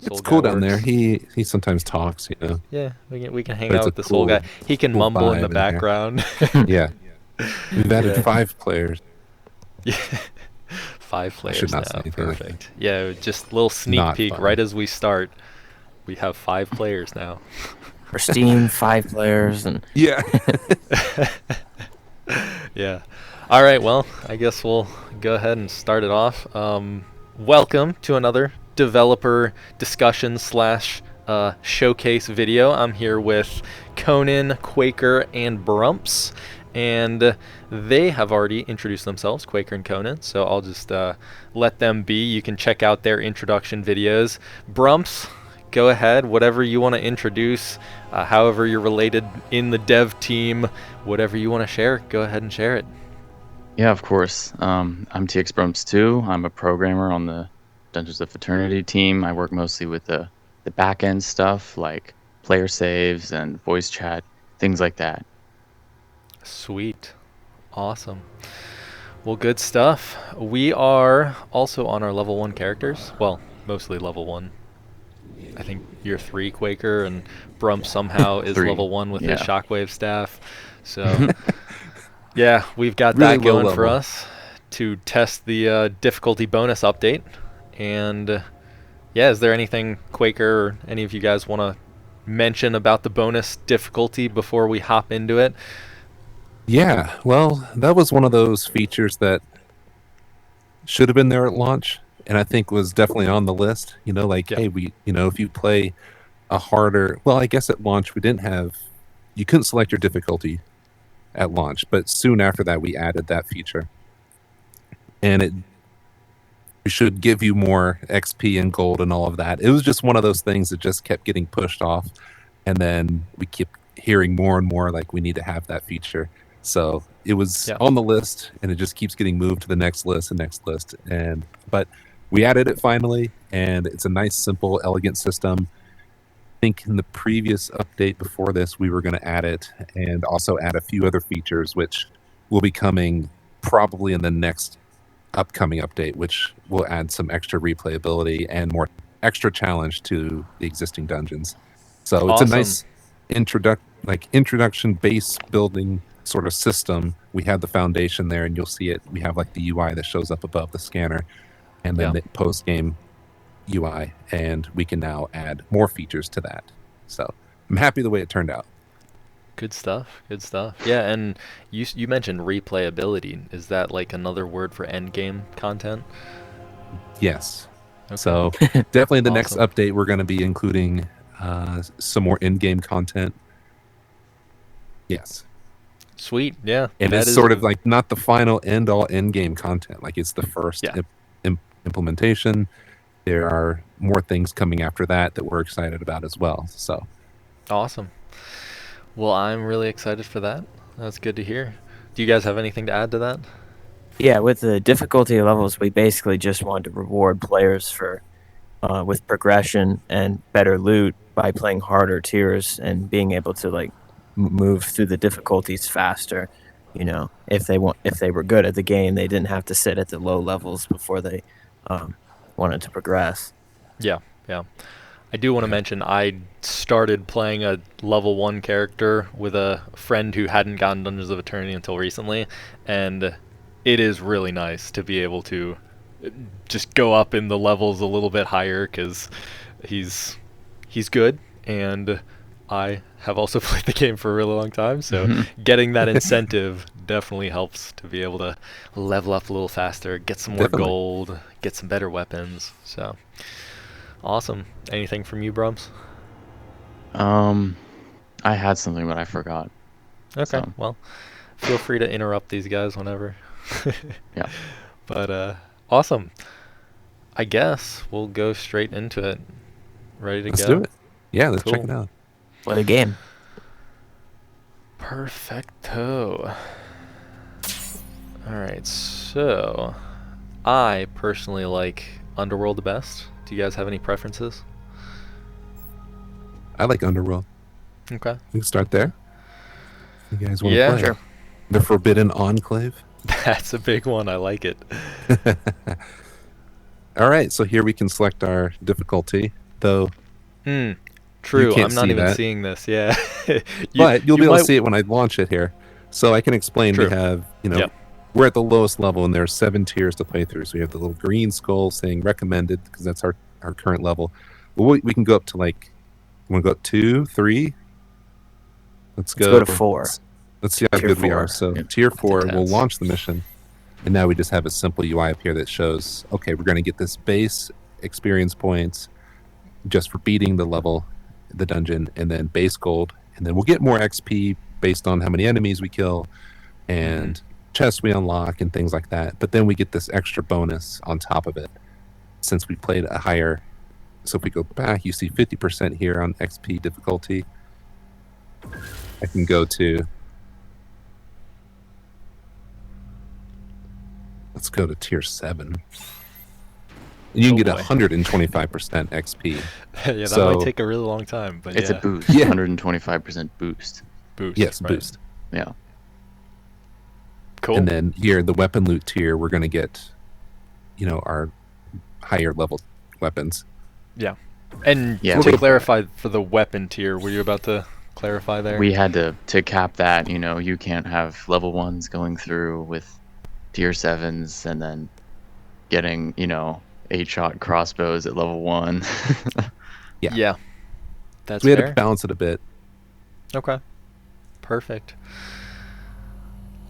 Soul It's Guy cool down there. works. He sometimes talks, you know, Yeah, we can hang but out it's a with the Soul Guy. He can cool mumble in the vibe in here. background. Yeah, we've added Yeah. 5 players. Yeah. Five I should players not say now. anything like that. Perfect. Yeah, just a little sneak Not peek right 5. as we start. We have 5 players now. For Steam, 5 players, and Yeah. Yeah. All right. Well, I guess we'll go ahead and start it off. Welcome to another developer discussion slash showcase video. I'm here with Conan, Quaker, and Brumps, and they have already introduced themselves, Quaker and Conan. So I'll just let them be. You can check out their introduction videos. Brumps, go ahead. Whatever you want to introduce, however you're related in the dev team, whatever you want to share, go ahead and share it. Yeah, of course. I'm TX Brumps 2. I'm a programmer on the Dungeons of Fraternity team. I work mostly with the back end stuff like player saves and voice chat, things like that. Sweet. Awesome. Well, good stuff. We are also on our level 1 characters. Well, mostly level 1. I think you're 3, Quaker, and Brump somehow is 3. level 1 with his Yeah. shockwave staff. So, yeah, we've got Really that low going for level. us to test the difficulty bonus update. And, yeah, is there anything, Quaker, or any of you guys want to mention about the bonus difficulty before we hop into it? Yeah, well, that was one of those features that should have been there at launch, and I think was definitely on the list. You know, like, Yeah. hey, if you play a harder, well, I guess at launch we didn't have, you couldn't select your difficulty at launch, but soon after that we added that feature, and it should give you more XP and gold and all of that. It was just one of those things that just kept getting pushed off, and then we kept hearing more and more like we need to have that feature. So it was Yeah. on the list, and it just keeps getting moved to the next list and next list. But we added it finally, and it's a nice, simple, elegant system. I think in the previous update before this, we were going to add it and also add a few other features, which will be coming probably in the next upcoming update, which will add some extra replayability and more extra challenge to the existing dungeons. So it's a Awesome. nice introduction base building sort of system. We have the foundation there, and you'll see it. We have like the UI that shows up above the scanner, and then Yeah. the post game UI, and we can now add more features to that. So I'm happy the way it turned out. Good stuff. Good stuff. Yeah, and you mentioned replayability. Is that like another word for end game content? Yes. Okay. So definitely the next Awesome. update, we're going to be including some more in-game content. Yes. Sweet. Yeah. And that it's is sort of like not the final end-all in-game content. Like it's the first Yeah. implementation. There are more things coming after that we're excited about as well. So awesome. Well, I'm really excited for that. That's good to hear. Do you guys have anything to add to that? yeah, with the difficulty levels, we basically just wanted to reward players for with progression and better loot by playing harder tiers and being able to like move through the difficulties faster. You know, if they were good at the game, they didn't have to sit at the low levels before they wanted to progress. Yeah. Yeah. I do want to mention I started playing a level 1 character with a friend who hadn't gotten Dungeons of Eternity until recently, and it is really nice to be able to just go up in the levels a little bit higher because he's good, and I have also played the game for a really long time, so getting that incentive definitely helps to be able to level up a little faster, get some more Definitely. gold, get some better weapons. So awesome. Anything from you, Brums? I had something, but I forgot. Okay. So. Well, feel free to interrupt these guys whenever. Yeah. But awesome. I guess we'll go straight into it. Ready to let's go? do it. Yeah, let's check Cool. it out. What a game! Perfecto. All right. So, I personally like Underworld the best. Do you guys have any preferences? I like Underworld. Okay. We can start there. You guys want to Yeah. play? Sure. The Forbidden Enclave. That's a big one. I like it. All right, so here we can select our difficulty. though. True. can't I'm not see even that. seeing this. Yeah. But you'll you be able might. to see it when I launch it here. So I can explain. True. We have, Yep. we're at the lowest level, and there's 7 tiers to play through. So you have the little green skull saying recommended, because that's our current level. But we can go up to, like, you want to go up 2, 3? Let's go to 4. Let's see how Tier good we are. 4. So tier 4, we'll intense. launch the mission. And now we just have a simple UI up here that shows, okay, we're going to get this base experience points just for beating the level, the dungeon, and then base gold. And then we'll get more XP based on how many enemies we kill and chests we unlock and things like that. But then we get this extra bonus on top of it since we played a higher. So if we go back, you see 50% here on XP difficulty. I can go to, let's go to tier 7. You can get boy. 125% XP. Yeah, that So- might take a really long time, but It's yeah. a boost. Yeah. 125% boost. Boost. Yes, right. boost. Yeah. Cool. And then here, the weapon loot tier, we're going to get, our higher level weapons. And Yeah, to we- clarify for the weapon tier, were you about to clarify there? We had to cap that. You can't have level 1s going through with tier 7s and then getting 8-shot crossbows at level 1. Yeah. That's So we had fair. to balance it a bit. Okay. Perfect.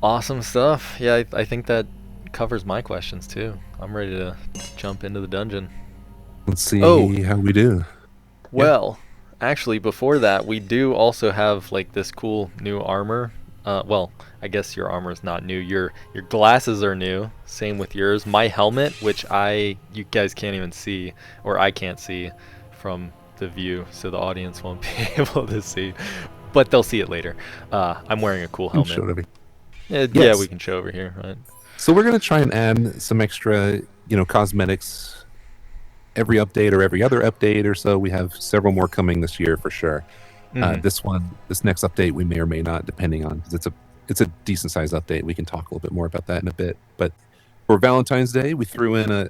Awesome stuff. Yeah, I think that covers my questions too. I'm ready to jump into the dungeon. Let's see Oh. how we do. Well, actually, before that, we do also have like this cool new armor. Well, I guess your armor is not new. Your glasses are new. Same with yours. My helmet, which you guys can't even see, or I can't see from the view, so the audience won't be able to see, but they'll see it later. I'm wearing a cool Show it helmet. over. Yeah, Yes. we can show over here, right? So we're going to try and add some extra, cosmetics every update or every other update or so. We have several more coming this year for sure. Mhm. This next update, we may or may not, depending on, because it's a decent sized update. We can talk a little bit more about that in a bit. But for Valentine's Day, we threw in a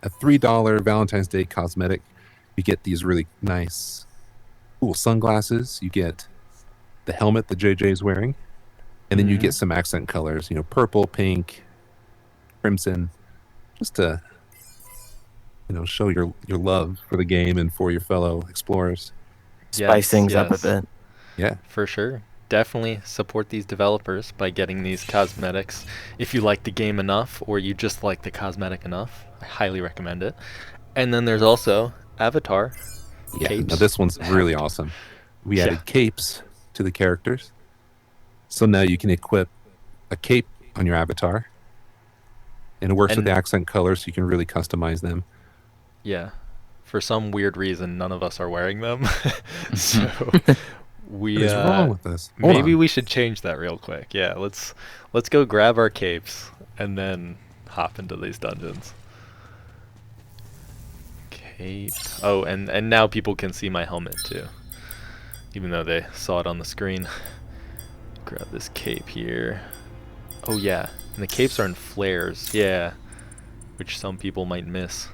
$3 Valentine's Day cosmetic. You get these really nice, cool sunglasses. You get the helmet that JJ is wearing, and then you get some accent colors. Purple, pink, crimson, just to show your love for the game and for your fellow explorers. Spice things up a yes. bit. Yeah. For sure. Definitely support these developers by getting these cosmetics. If you like the game enough or you just like the cosmetic enough, I highly recommend it. And then there's also Avatar. Yeah, Capes. now this one's really awesome. We Yeah. added capes to the characters. So now you can equip a cape on your avatar. And it works with And- the accent colors, so you can really customize them. Yeah. For some weird reason, none of us are wearing them. So we What is wrong with this? Hold maybe on. we should change that real quick. Yeah, let's go grab our capes and then hop into these dungeons. Cape. Oh, and now people can see my helmet too. Even though they saw it on the screen. Grab this cape here. Oh yeah, and the capes are in flares. Yeah, which some people might miss.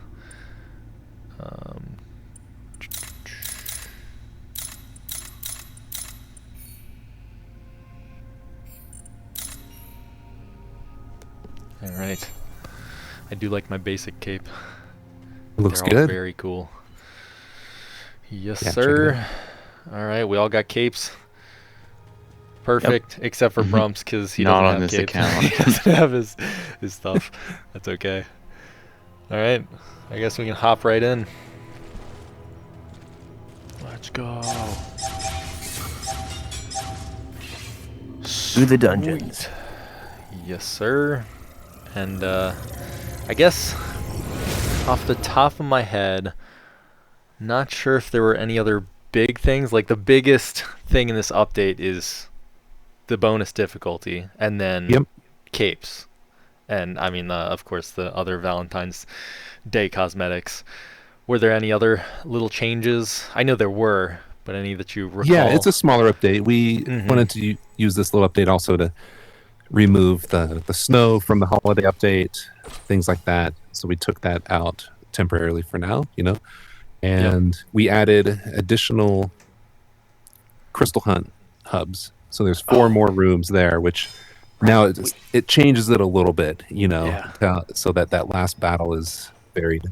All right. I do like my basic cape. It looks They're all good. very cool. Yes, Yeah, check it sir. All right, we all got capes. Perfect, except for Brumps because he Not doesn't on have this capes. account. He doesn't have his stuff. That's okay. All right, I guess we can hop right in. Let's go. Through the dungeons. Sweet. Yes, sir. And I guess off the top of my head, not sure if there were any other big things. Like the biggest thing in this update is the bonus difficulty, and then Yep. capes, and I mean, of course, the other Valentine's Day cosmetics. Were there any other little changes? I know there were, but any that you recall? Yeah, it's a smaller update. We Mhm. wanted to use this little update also to remove the snow from the holiday update, things like that. So we took that out temporarily for now, and we added additional Crystal Hunt hubs. So there's 4 more rooms there, which now it changes it a little bit, so that last battle is varied.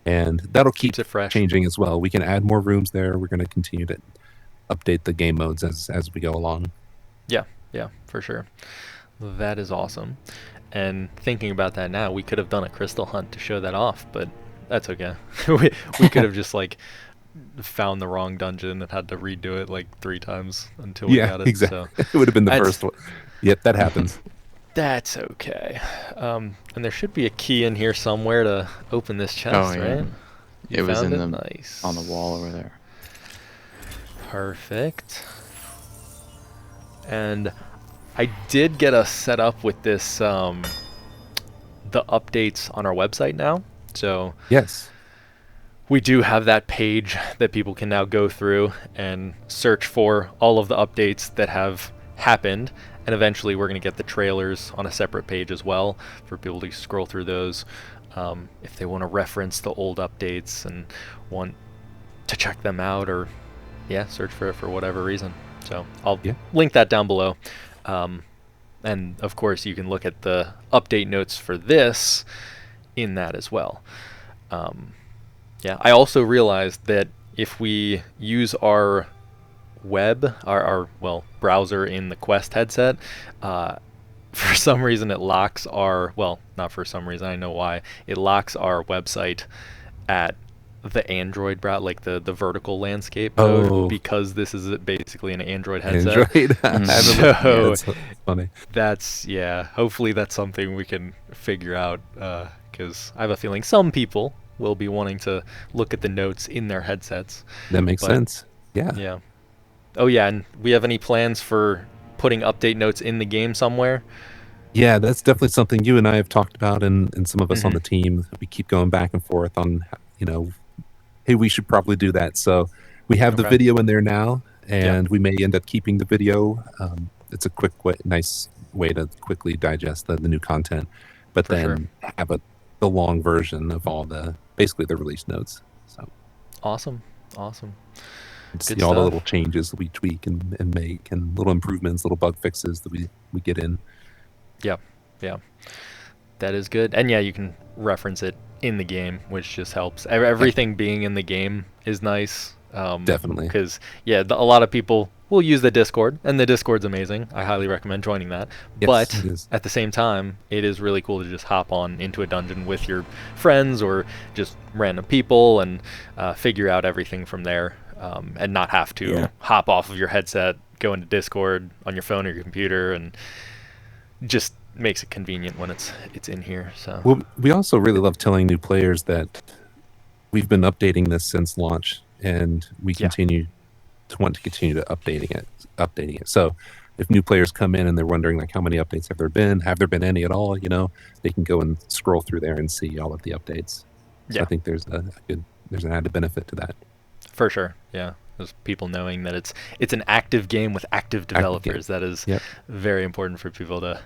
And that'll keep Keeps it fresh. changing as well. We can add more rooms there. We're going to continue to update the game modes as we go along. Yeah, for sure. That is awesome. And thinking about that now, we could have done a crystal hunt to show that off, but that's okay. we could have just like found the wrong dungeon and had to redo it like 3 times until we got it. Exactly. So It would have been the first one. Yep, that happens. that's okay. And there should be a key in here somewhere to open this chest, right? It was found in nice. on the wall over there. Perfect. And I did get us set up with this, the updates on our website now. So Yes. we do have that page that people can now go through and search for all of the updates that have happened. And eventually we're going to get the trailers on a separate page as well for people to scroll through those if they want to reference the old updates and want to check them out, or search for it for whatever reason. So I'll link that down below. And of course you can look at the update notes for this in that as well. I also realized that if we use our browser in the Quest headset, for some reason it locks not for some reason, I know why, it locks our website at the Android browser, like the vertical landscape mode, because this is basically an Android headset. So that's funny. That's hopefully that's something we can figure out, because I have a feeling some people will be wanting to look at the notes in their headsets. That makes sense. Yeah. Oh yeah, and we have any plans for putting update notes in the game somewhere? Yeah, that's definitely something you and I have talked about, and some of us on the team. We keep going back and forth on, hey, we should probably do that. So we have the video in there now, and we may end up keeping the video. It's a nice way to quickly digest the new content, but then have the long version of all basically the release notes. So awesome. See all the little changes that we tweak and make, and little improvements, little bug fixes that we get in. Yeah, that is good. And you can reference it in the game, which just helps. Everything being in the game is nice. Definitely. Because a lot of people will use the Discord, and the Discord's amazing. I highly recommend joining that. Yes, but at the same time, it is really cool to just hop on into a dungeon with your friends or just random people and figure out everything from there, and not have to hop off of your headset, go into Discord on your phone or your computer, and just makes it convenient when it's in here. So well, we also really love telling new players that we've been updating this since launch, and we want to continue to updating it. So if new players come in and they're wondering like how many updates have there been any at all, they can go and scroll through there and see all of the updates. So I think there's an added benefit to that. For sure. Yeah. There's people knowing that it's an active game with active developers. That is very important for people to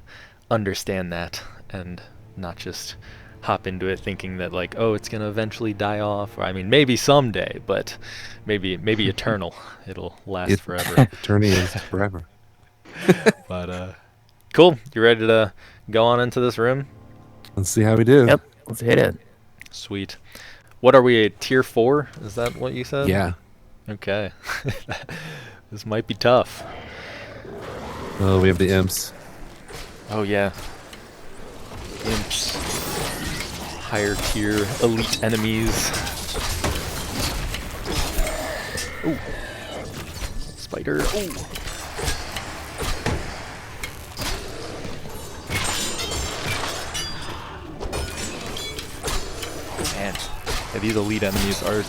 understand that, and not just hop into it thinking that like, oh, it's going to eventually die off, or I mean maybe someday, but maybe eternal. It'll last forever. Eternity is forever. But cool. You ready to go on into this room? Let's see how we do. Yep, let's hit it. Sweet. What are we, tier 4? Is that what you said? Yeah. Okay. This might be tough. Oh, we have the imps. Oh yeah. Imps. Higher tier elite enemies. Ooh. Spider. Ooh. Man. Yeah, these elite enemies are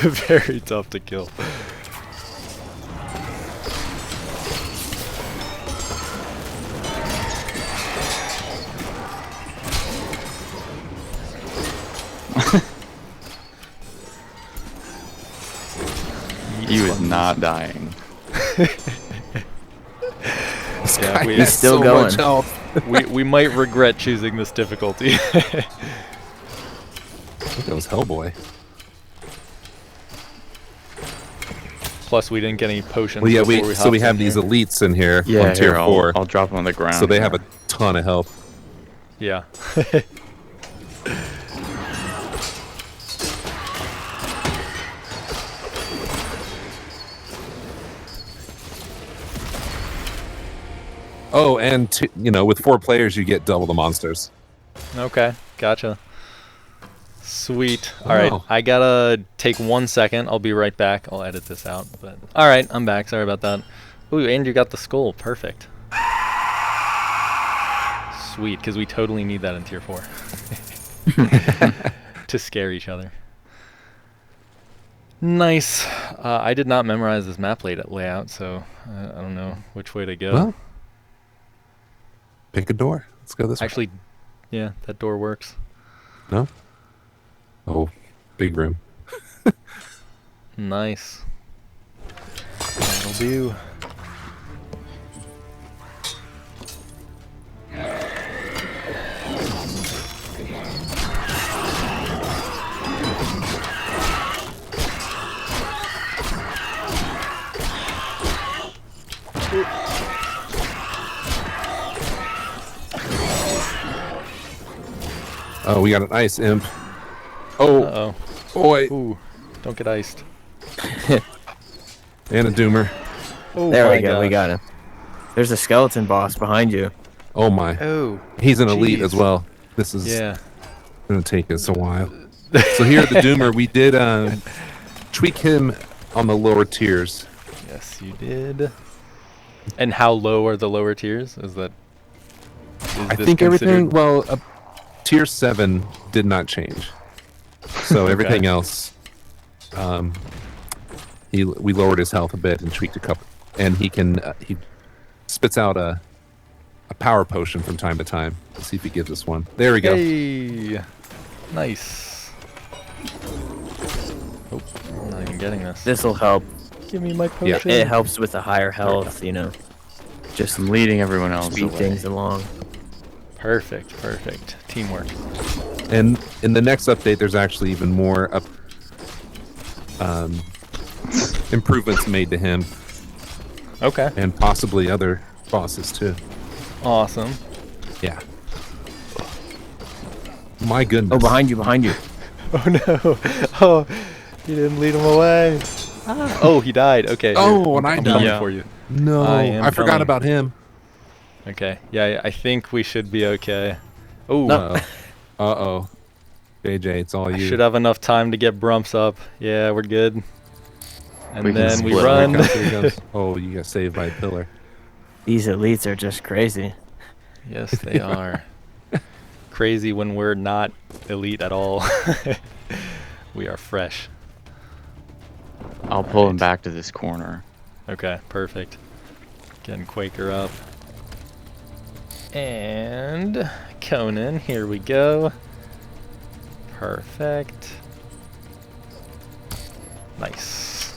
very tough to kill. He was not dying. Yeah, He's still so going. much health. we might regret choosing this difficulty. I think that was Hellboy. Plus, we didn't get any potions. Well, yeah, before we hopped have in these here. elites in here Yeah, on tier here, 4. I'll drop them on the ground. So they have a here. ton of health. Yeah. Oh, and with 4 players, you get double the monsters. Okay, gotcha. Sweet. All right, Oh. I gotta take 1 second. I'll be right back. I'll edit this out. But all right, I'm back. Sorry about that. Ooh, and you got the skull. Perfect. Sweet, because we totally need that in tier 4 to scare each other. Nice. I did not memorize this map layout, so I don't know which way to go. Well, pick a door. Let's go this way. Actually, yeah, that door works. No? Oh, big room. Nice. That'll do. Oh, we got an ice imp. Oh, Uh-oh. boy. Ooh, don't get iced. And a doomer. Oh There my we go. We gosh. got him. There's a skeleton boss behind you. Oh, my. Oh, He's an elite jeez. as well. This is yeah. going to take us a while. So here at the doomer, we did tweak him on the lower tiers. Yes, you did. And how low are the lower tiers? Is that? I think everything, well, tier 7 did not change. So everything else, we lowered his health a bit and tweaked a couple. And he spits out a power potion from time to time. Let's see if he gives us one. There we go. Hey, nice. Oh, I'm not even getting this. This will help. Give me my Yeah. potion. It helps with the higher health, Just leading everyone else speed away. things along. Perfect, perfect. Teamwork. And in the next update, there's actually even more improvements made to him Okay. and possibly other bosses too. Awesome. Yeah. My goodness. Oh, behind you, behind you. Oh no. Oh, you didn't lead him away. Ah. Oh, he died. Okay. Oh, here. and I I'm died. coming Yeah. for you. No, I am I forgot coming. about him. Okay. Yeah, I think we should be okay. Oh, No. Uh-oh. JJ, it's all I you. should have enough time to get Brumps up. Yeah, we're good. And We can then we split. Here run. it comes, here it comes. Oh, you got saved by a pillar. These elites are just crazy. Yes, they are. Crazy when we're not elite at all. We are fresh. I'll pull him Right. back to this corner. Okay, perfect. Getting Quaker up. And Conan, here we go. Perfect. Nice.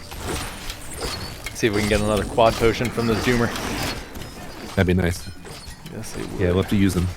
Let's see if we can get another quad potion from this Doomer. That'd be nice. Yes, it would. Yeah, we'll have to use them.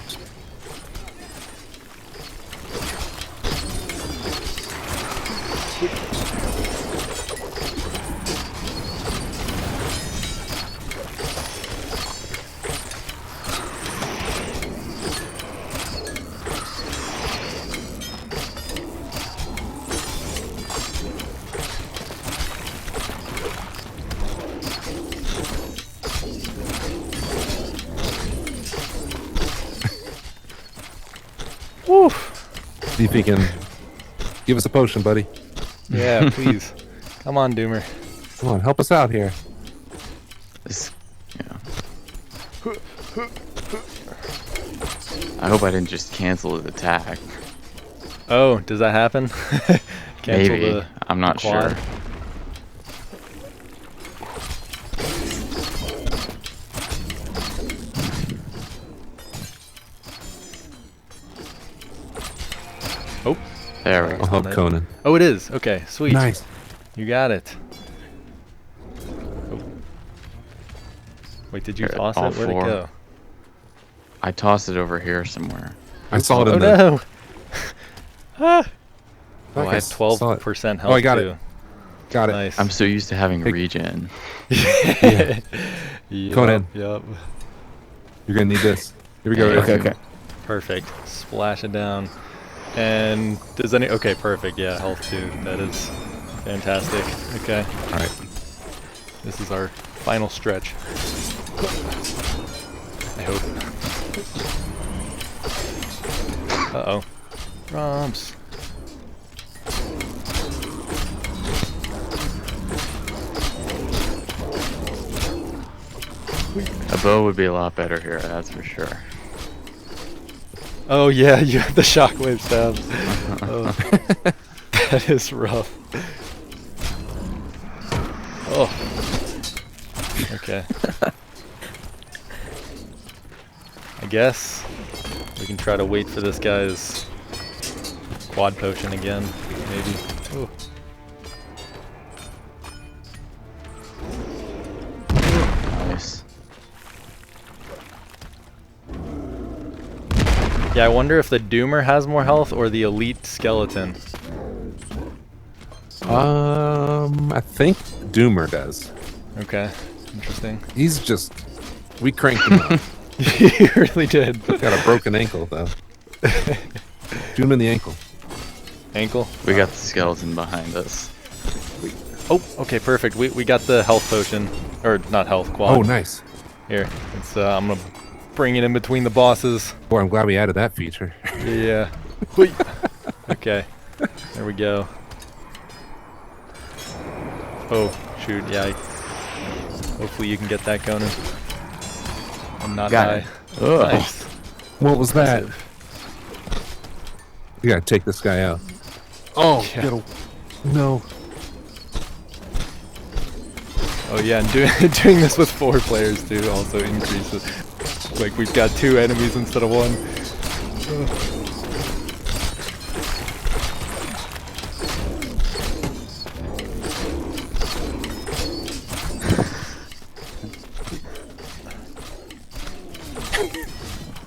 Woo. See if he can give us a potion, buddy. Yeah, please. Come on, Doomer. Come on, help us out here. This, yeah. I hope I didn't just cancel his attack. Oh, does that happen? Cancel Maybe. the I'm not quad. sure. Oh, There we I'll go. help Nice. Conan. oh, it is. Okay, sweet. Nice. You got it. Oh. Wait, did you Here, toss all it? Where'd it four. go? I tossed it over here somewhere. I saw it Oh in the... no! Ah! I Oh, I have saw it. 12% health Oh, I got too. it. Got it. Nice. I'm so used to having Hey. regen. Yeah. Yep, Conan. Yep. You're gonna need this. Here we go. Yeah. Okay, Rick. okay. Perfect. Splash it down. And does any... Okay, perfect. Yeah, health 2. That is fantastic. Okay. All right. This is our final stretch. I hope. Uh-oh. Romps. A bow would be a lot better here, that's for sure. Oh yeah, you have the shockwave stab. Oh. That is rough. Oh. Okay. I guess we can try to wait for this guy's quad potion again, maybe. Ooh. Nice. Yeah, I wonder if the Doomer has more health or the elite skeleton. I think Doomer does. Okay, interesting. He's just. We cranked him up. You really did. Got a broken ankle though. Shoot him in the ankle. Ankle? We got the skeleton behind us. Oh, okay, perfect. We got the health potion. Or, not health, quad. Oh, nice. Here, it's, I'm gonna bring it in between the bosses. Boy, I'm glad we added that feature. Yeah. Whee! Okay, there we go. Oh, shoot, yeah. Hopefully you can get that, Conan. And not Got die. it. Ugh. Nice. What was that? We gotta take this guy out. Oh, Yeah. no. Oh yeah, and doing this with 4 players too also increases. Like we've got 2 enemies instead of 1.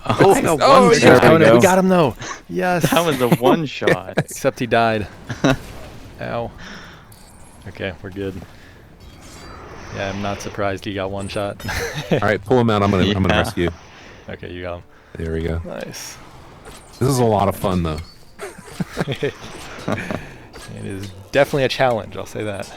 Oh, I got Oh, one yes, shot. Conan, There we we go. got him though. Yes. that was a one shot. Except he died. Ow. Okay, we're good. Yeah, I'm not surprised he got 1 shot. All right, pull him out. I'm gonna Yeah. rescue. Okay, you got him. There we go. Nice. This is a lot of fun though. It is definitely a challenge, I'll say that.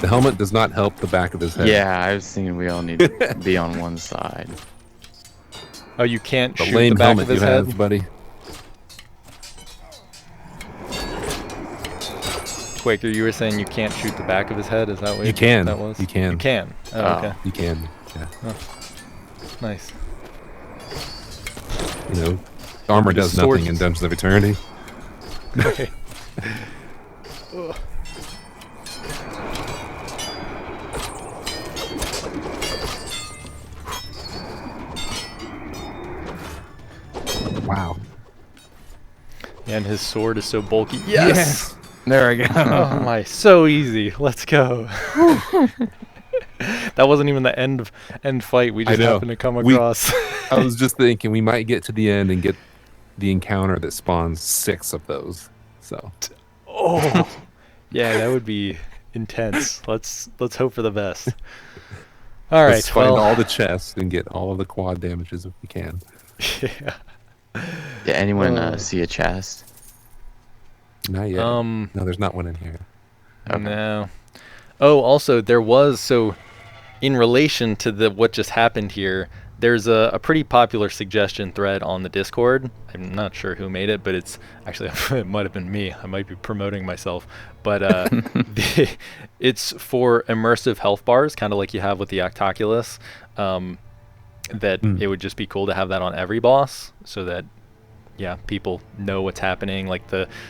The helmet does not help the back of his head. Yeah, I was thinking we all need to be on one side. Oh, you can't The shoot lame the back helmet of his you head? have, buddy. Quaker, you were saying you can't shoot the back of his head? Is that what You can. that was? You can. You can. Oh, Oh. okay. You can. Yeah. Nice. You know, armor does Sword- nothing in Dungeons of Eternity. Okay. Wow. And his sword is so bulky. Yes! There we go. Oh my, so easy. Let's go. That wasn't even the end fight. We I just know. happened to come We- across. I was just thinking we might get to the end and get the encounter that spawns 6 of those. So Oh. Yeah, that would be intense. Let's hope for the best. All right. let's find Well, all the chests and get all of the quad damages if we can. yeah. Did anyone Oh. see a chest? Not yet. No, there's not one in here. Okay. No. Oh, also there was, so in relation to what just happened here, there's a pretty popular suggestion thread on the Discord. I'm not sure who made it, but it's actually it might have been me. I might be promoting myself, but it's for immersive health bars, kind of like you have with the Octoculus. That it would just be cool to have that on every boss, so that people know what's happening. Like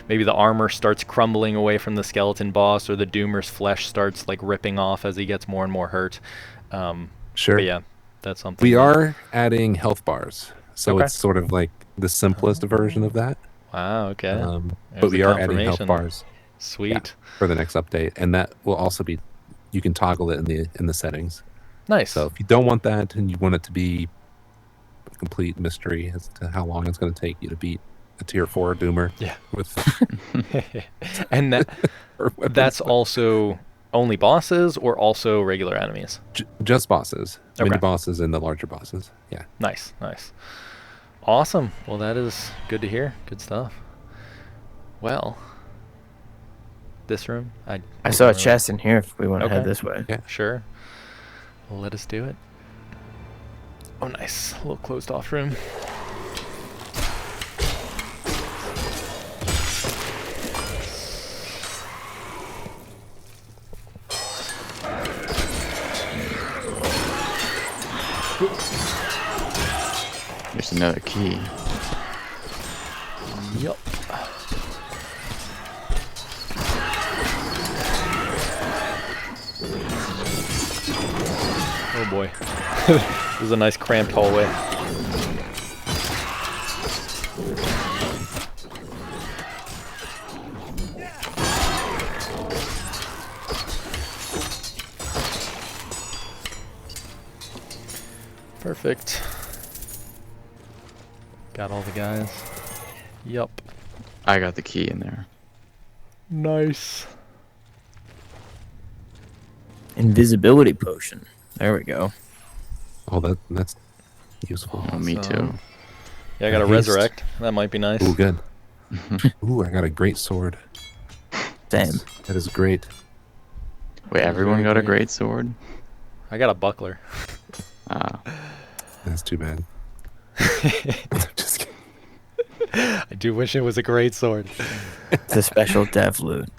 maybe the armor starts crumbling away from the skeleton boss, or the Doomer's flesh starts like ripping off as he gets more and more hurt. Sure. But yeah, that's something. We that- are adding health bars, so Okay. it's sort of like the simplest version of that. Wow. Okay. But There's we the are adding health confirmation. bars Sweet. for the next update, and that will also be. You can toggle it in the settings. Nice. So if you don't want that and you want it to be complete mystery as to how long it's going to take you to beat a tier 4 Doomer. Yeah. With And or weapons. that's also only bosses or also regular enemies? Just bosses. Okay. Mini bosses and the larger bosses. Yeah. Nice. Awesome. Well, that is good to hear. Good stuff. Well, this room? I saw a chest in here if we want to Okay. head this way. Yeah. Sure. Well, let us do it. Oh, nice. A little closed off room. There's another key. Yup. Oh boy. This is a nice cramped hallway. Perfect. Got all the guys. Yup. I got the key in there. Nice. Invisibility potion. There we go. Oh, that's useful. Oh, me too. Awesome. Yeah, I got a Haste. resurrect. That might be nice. Ooh, good. Ooh, I got a great sword. Same. That is great. Wait, everyone Very got a great. great sword? I got a buckler. Ah, That's too bad. Just kidding. I do wish it was a great sword. It's a special dev loot.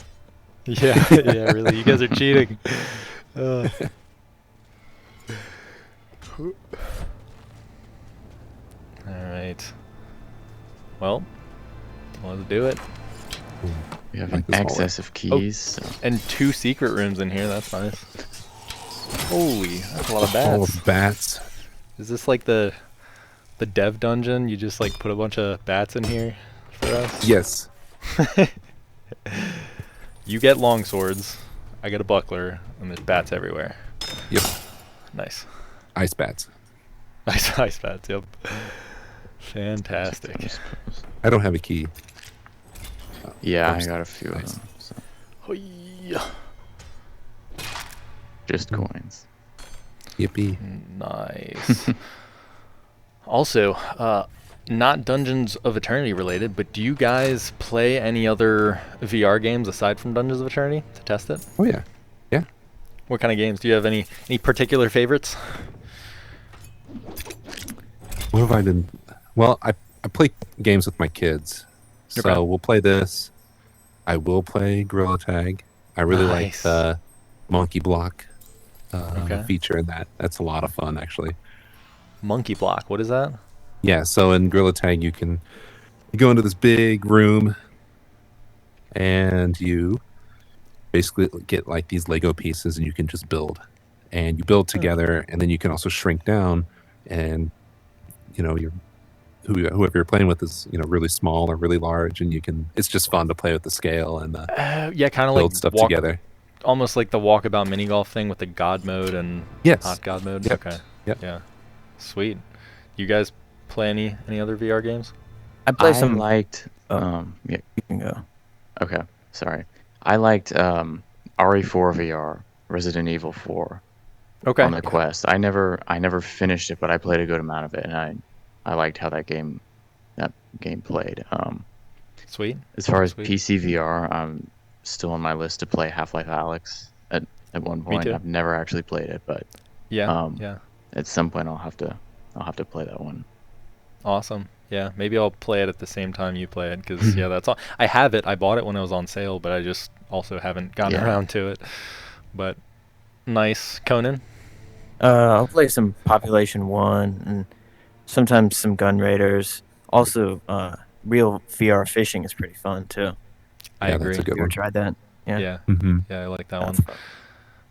Yeah, yeah, really. You guys are cheating. Alright. Well, let's do it. we have Like an this hallway. excess of keys. So. And 2 secret rooms in here. That's nice. Holy, that's a lot of All bats. of bats. Is this like the dev dungeon? You just like put a bunch of bats in here for us? Yes. You get long swords. I get a buckler, and there's bats everywhere. Yep. Nice. Ice bats. Ice bats. Yep. Fantastic. I don't have a key. Yeah, I Oops. got a few Nice. of them. So. Hoya. Just coins. Yippee. Nice. Also, not Dungeons of Eternity related, but do you guys play any other VR games aside from Dungeons of Eternity to test it? Oh, yeah. Yeah. What kind of games? Do you have any particular favorites? What have I been? Well, I play games with my kids. So Okay. we'll play this. I will play Gorilla Tag. I really like Nice. the Monkey Block Okay. feature in that. That's a lot of fun, actually. Monkey Block. What is that? Yeah, so in Gorilla Tag, you go into this big room, and you basically get like these Lego pieces, and you can just build. And you build together, and then you can also shrink down, and whoever you're playing with is really small or really large, and it's just fun to play with the scale and Yeah, kind of build like stuff together. almost like the walkabout mini golf thing with the God mode and Yes. not God mode. Yep. Okay. Yep. Yeah. Sweet. You guys play any other VR games? I play I some. liked. Oh. Yeah. You can go. Okay. Sorry. I liked RE4 VR, Resident Evil 4 Okay. on the Quest. I never finished it, but I played a good amount of it, and I liked how that game played. Sweet. As far as Sweet. PCVR, I'm still on my list to play Half-Life Alyx at one point. too. I've never actually played it, but Yeah. Yeah. at some point I'll have to play that one. Awesome. Yeah. Maybe I'll play it at the same time you play it because yeah, that's all. I have it. I bought it when it was on sale, but I just also haven't gotten Yeah. around to it. But nice, Conan. I'll play some Population 1 and sometimes some Gun Raiders. Also, real VR fishing is pretty fun too. I Yeah, agree. that's a good You ever one. tried that? Yeah. Yeah. Mm-hmm. Yeah. I like that That's one. fun.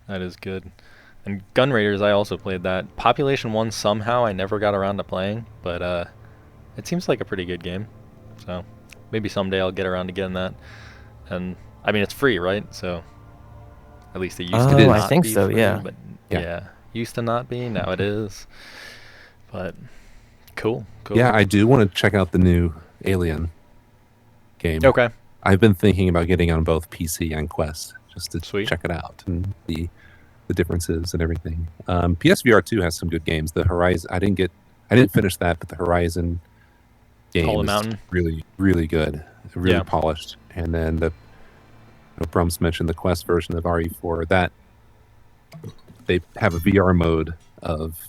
That is good. And Gun Raiders, I also played that. Population 1 somehow I never got around to playing, but it seems like a pretty good game. So maybe someday I'll get around to getting that. And I mean, it's free, right? So at least it used to Oh, I not think be so, free, yeah. But Yeah. yeah, used to not be. Now it is. But Cool. Cool. Yeah, I do want to check out the new Alien game. Okay. I've been thinking about getting on both PC and Quest just to Sweet. check it out and the differences and everything. PSVR 2 has some good games. The Horizon, I didn't finish that, but the Horizon game Hollow is Mountain. really, really good, really Yeah. polished. And then Brumps mentioned the Quest version of RE4. That they have a VR mode of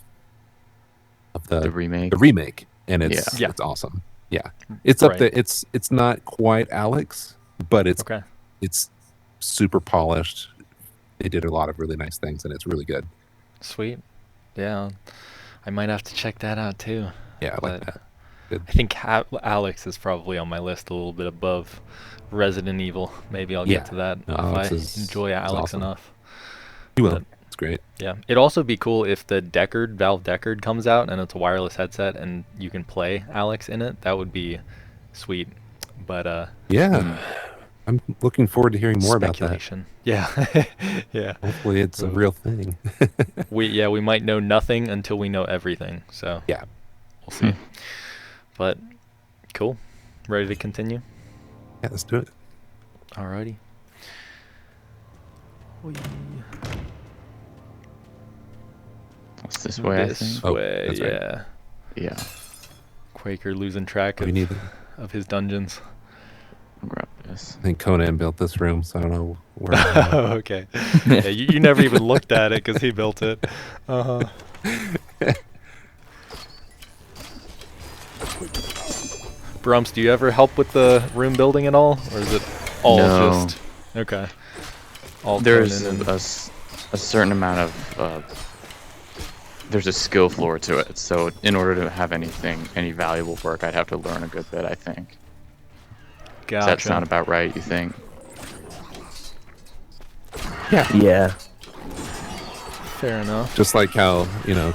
The remake. the remake, and it's Yeah. it's awesome. Yeah, it's up Right. there. It's not quite Alex, but it's Okay. it's super polished. They did a lot of really nice things, and it's really good. Sweet. Yeah. I might have to check that out too. Yeah, I like But that. Good. I think Alex is probably on my list a little bit above Resident Evil. Maybe I'll Yeah. get to that No, if Alex I is enjoy Alex awesome. enough. You will. But- It's great. Yeah. It'd also be cool if the Valve Deckard comes out and it's a wireless headset and you can play Alex in it. That would be sweet. But Yeah, I'm looking forward to hearing more about that. speculation. Yeah. Yeah. Hopefully, it's a Ooh. real thing. We might know nothing until we know everything. So Yeah. we'll see. But cool. Ready to continue? Yeah, let's do it. Alrighty. Whee. What's this way? I This think. Oh, way, that's right. yeah. Yeah. Quaker losing track We need. of his dungeons. I'll grab this. I think Conan built this room, so I don't know where. Oh, okay. Yeah, you never even looked at it because he built it. Uh-huh. Brumps, do you ever help with the room building at all? Or is it all No. just... Okay. All There's Conan and- a certain amount of there's a skill floor to it. So in order to have any valuable work, I'd have to learn a good bit, I think. Does that Gotcha. sound about right, you think? Yeah. Fair enough. Just like how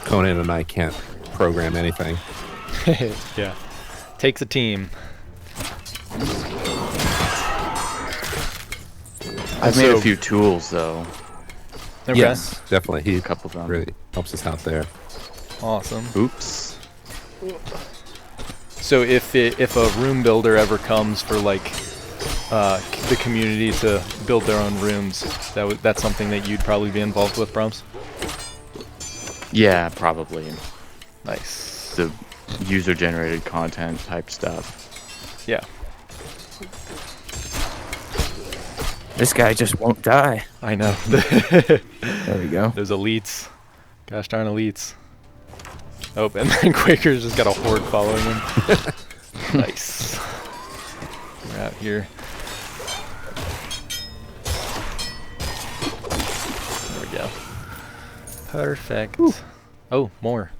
Conan and I can't program anything. Yeah. Takes a team. I've made So- a few tools, though. Okay. Yes, definitely. He A couple of them. really helps us out there. Awesome. Oops. So if a room builder ever comes for like the community to build their own rooms, that's something that you'd probably be involved with, Brums? Yeah, probably. Nice. The user-generated content type stuff. Yeah. This guy just won't die. I know. There we go. Those elites. Gosh darn elites. Oh, and then Quaker's just got a horde following him. Nice. We're out here. There we go. Perfect. Oh, more.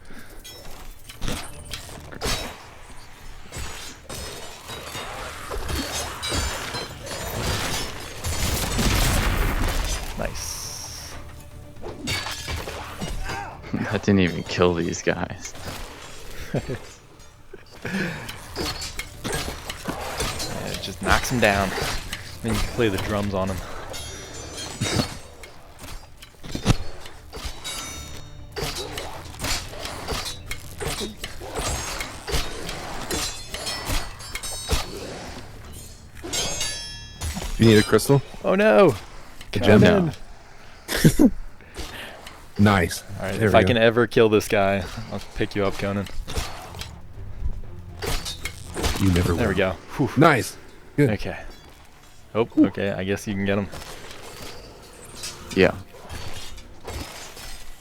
Nice. That didn't even kill these guys. Yeah, it just knocks him down. Then you can play the drums on him. Do you need a crystal? Oh no! A gem? Conan. Nice. Alright, There if we I go. can ever kill this guy, I'll pick you up, Conan. You never There we will. go. Whew. Nice. Good. Okay. Oh, okay, I guess you can get him. Yeah.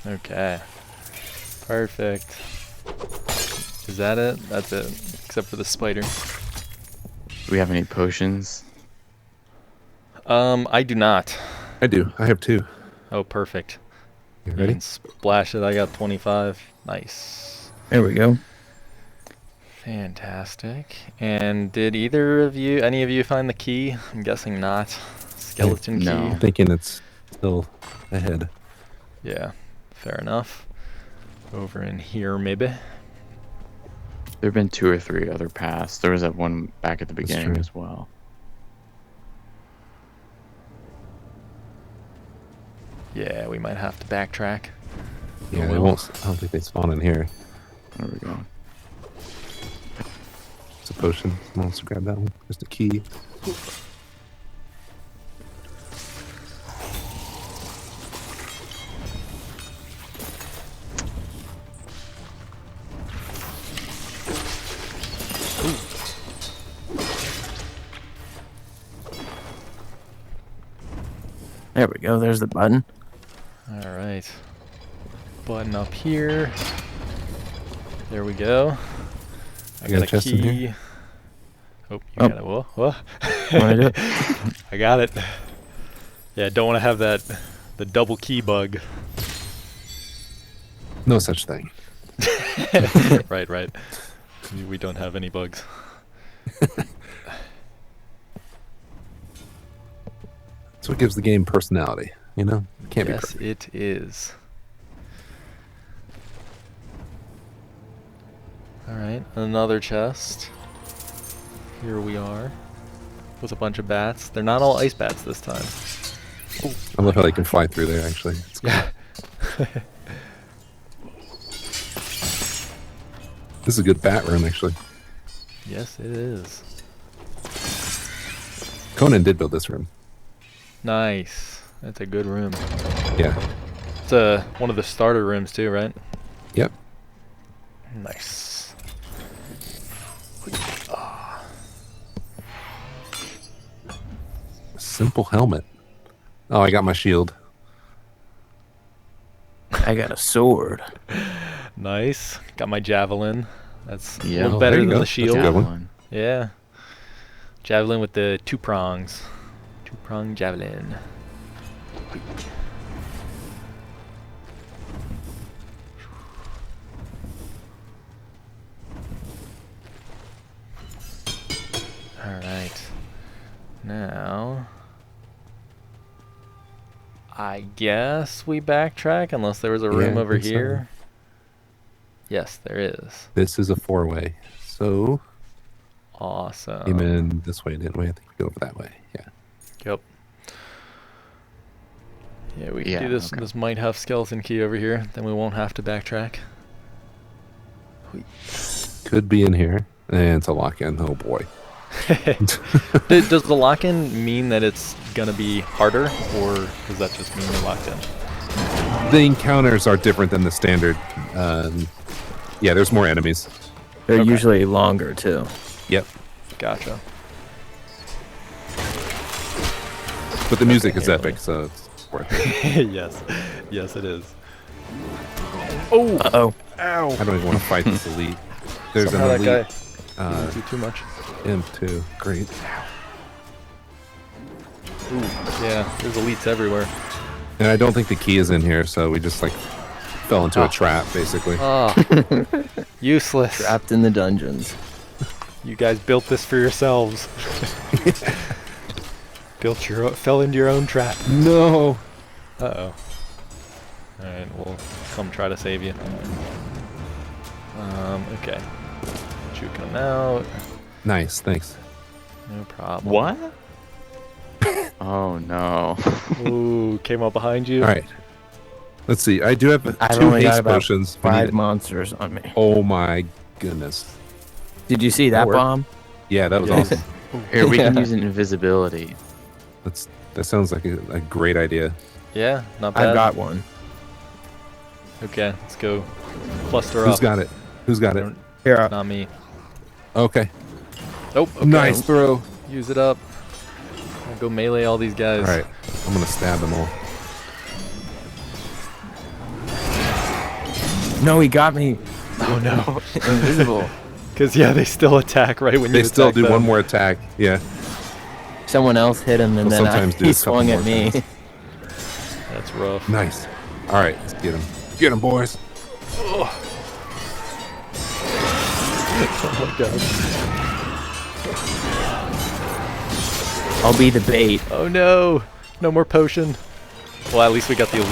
Okay. Perfect. Is that it? That's it. Except for the spider. Do we have any potions? I do not. I do. I have 2. Oh, perfect. You You ready? can splash it. I got 25. Nice. There we go. Fantastic. And did any of you find the key? I'm guessing not. Skeleton key. No. I'm thinking it's still ahead. Yeah, fair enough. Over in here, maybe. There have been 2 or 3 other paths. There was that one back at the That's beginning true. as well. Yeah, we might have to backtrack. Yeah, Oh, they well. won't. I don't think they spawn in here. There we go. There's a potion. Someone wants to grab that one. There's the key. There we go. There's the button. All right. Button up here. There we go. I You got got a a chest in key. here? Oh, you Oh. got it. Whoa. Wanna do it? I got it. Yeah, don't want to have the double key bug. No such thing. Right. We don't have any bugs. That's what gives the game personality. You know, can't be Yes, perfect. it is. All right, another chest. Here we are, with a bunch of bats. They're not all ice bats this time. I love how they can fly through there. Actually, it's cool. Yeah. This is a good bat room. Actually, Yes, it is. Conan did build this room. Nice. That's a good room. Yeah. It's one of the starter rooms too, right? Yep. Nice. Simple helmet. Oh, I got my shield. I got a sword. Nice. Got my javelin. That's a Yeah. little Oh, better there you than go. the That's a shield. good one. Javelin. Yeah. Javelin with the 2 prongs. 2-prong javelin. Alright. Now, I guess we backtrack unless there was a room Yeah, I over think so. here. Yes, there is. This is a 4-way. So Awesome. came in this way, didn't we? I think we go over that way. Yeah. Yep. Yeah, we can Yeah, do this. okay. This might have skeleton key over here. Then we won't have to backtrack. Could be in here. And it's a lock-in. Oh boy. Does the lock-in mean that it's gonna be harder, or does that just mean you're locked in? The encounters are different than the standard. Yeah, there's more enemies. They're Okay. usually longer too. Yep. Gotcha. But the music is Apparently. epic, so it's worth it. yes, it is. Oh, Oh, ow! I don't even want to fight this elite. There's Somehow an that elite guy didn't do too much. imp too. Great. Ooh, yeah, there's elites everywhere. And I don't think the key is in here, so we just like fell into Oh. a trap, basically. Oh, useless. trapped in the dungeons. You guys built this for yourselves. Fell into your own trap. No. Uh-oh. Alright, we'll come try to save you. Okay. You come out. Nice, thanks. No problem. What? Oh no. Ooh, came up behind you. All right. Let's see. I do have I've 2 only got haste about potions. if we need 5 it. monsters on me. Oh my goodness. Did you see that work. bomb? Yeah, that was Yeah. awesome. Here, we can use invisibility. That sounds like a great idea. Yeah, not bad. I've got one. Okay, let's go. Cluster Who's up. got it? Who's got it? Don't- Here, Not me. Okay. Nope. Okay. Nice throw. Use it up. I'll go melee all these guys. All right. I'm gonna stab them all. no, he got me. Oh no. Invisible. Because yeah, they still attack right when They you still attack do them. one more attack. Yeah. Someone else hit him, and They'll then sometimes do he a couple swung at more me. times. That's rough. Nice. All right. Let's get them. Get them, boys. Oh my god. I'll be the bait. Oh no. No more potion. Well, at least we got the elite.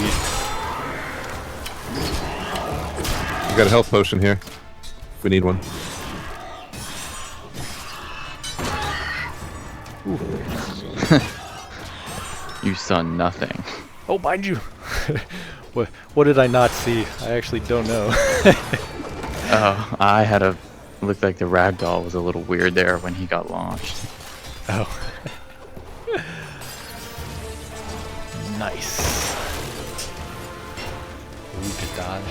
We got a health potion here. If we need one. You saw nothing. Oh, mind you. What did I not see? I actually don't know. Oh, I had a It looked like the ragdoll was a little weird there when he got launched. Oh. Nice. Ooh, good dodge.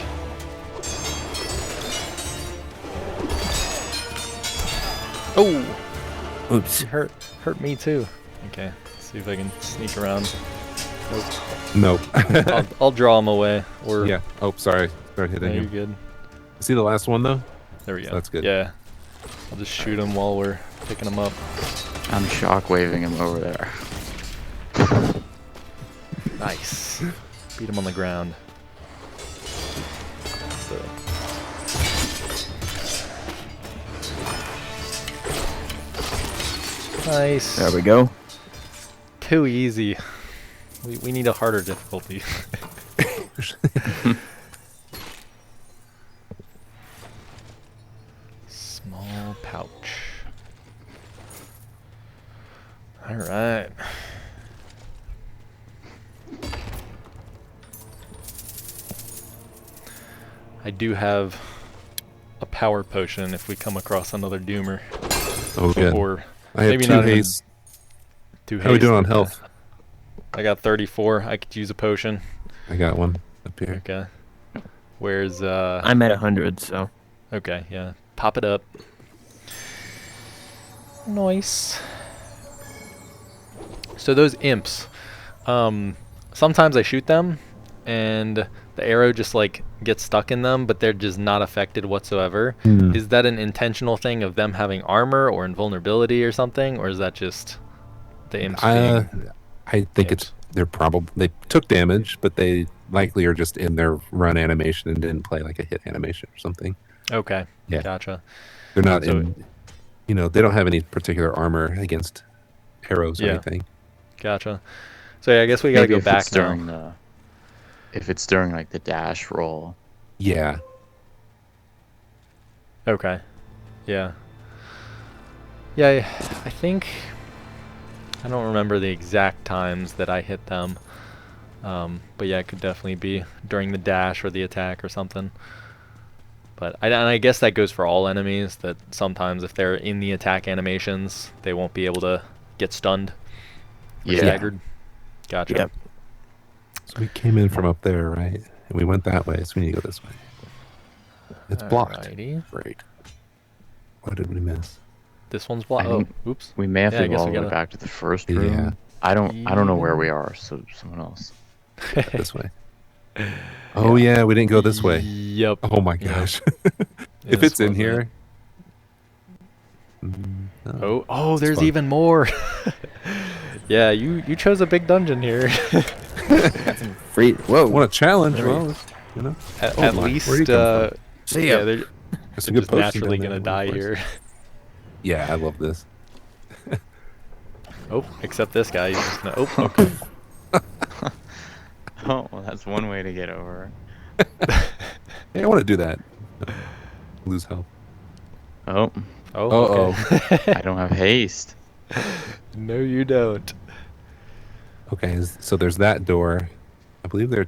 Oh! Oops. It hurt me too. Okay, let's see if I can sneak around. Nope. I'll draw him away. Or Yeah. Oh, sorry. Started no, hitting you're him. good. See the last one though? There we go. So that's good. Yeah. I'll just shoot him while we're picking him up. I'm shockwaving him over there. Nice. Beat him on the ground. Nice. There we go. Too easy. We need a harder difficulty. Small pouch. All right. I do have a power potion if we come across another doomer. Oh, good. Or I have maybe 2 not even haste. 2 How are we haste, doing on okay. health? I got 34. I could use a potion. I got one up here. Okay. Where's I'm at 100, so. okay, yeah. Pop it up. Nice. So those imps, sometimes I shoot them and the arrow just like gets stuck in them, but they're just not affected whatsoever. Hmm. Is that an intentional thing of them having armor or invulnerability or something, or is that just the imps being I think imps? they're probably they took damage, but they likely are just in their run animation and didn't play like a hit animation or something. Okay, Yeah. gotcha. They're not So- in, they don't have any particular armor against arrows or Yeah. anything. Gotcha. So yeah, I guess we gotta Maybe go if back it's now. during if it's during like the dash roll. Yeah. Okay. Yeah. Yeah, I think I don't remember the exact times that I hit them. But yeah, it could definitely be during the dash or the attack or something. But and I guess that goes for all enemies, that sometimes if they're in the attack animations, they won't be able to get stunned or Yeah. staggered. Gotcha. Yep. So we came in from up there, right? And we went that way, so we need to go this way. It's blocked. Alrighty. Great. What did we miss? This one's blocked. I Oh, think oops. We may have Yeah, I to go guess all we the way gotta- back to the first Yeah. room. I don't know where we are, so someone else. This way. Oh yeah, we didn't go this way. Yep. Oh my Yep. gosh. This If it's in wasn't it. here. No. Oh, there's fun. even more. Yeah, you chose a big dungeon here. Free. Whoa. Want a challenge? There we Well, you know, At, Oh at my, least, where'd he come from? See yeah, ya. they're there's just some good potions naturally down there. gonna die Of course. here. Yeah, I love this. Oh, except this guy. He's just gonna. Oh, okay. Oh, well, that's one way to get over. Hey, I want to do that. Lose health. Oh, Oh, Uh-oh. okay. I don't have haste. No, you don't. Okay, so there's that door. I believe this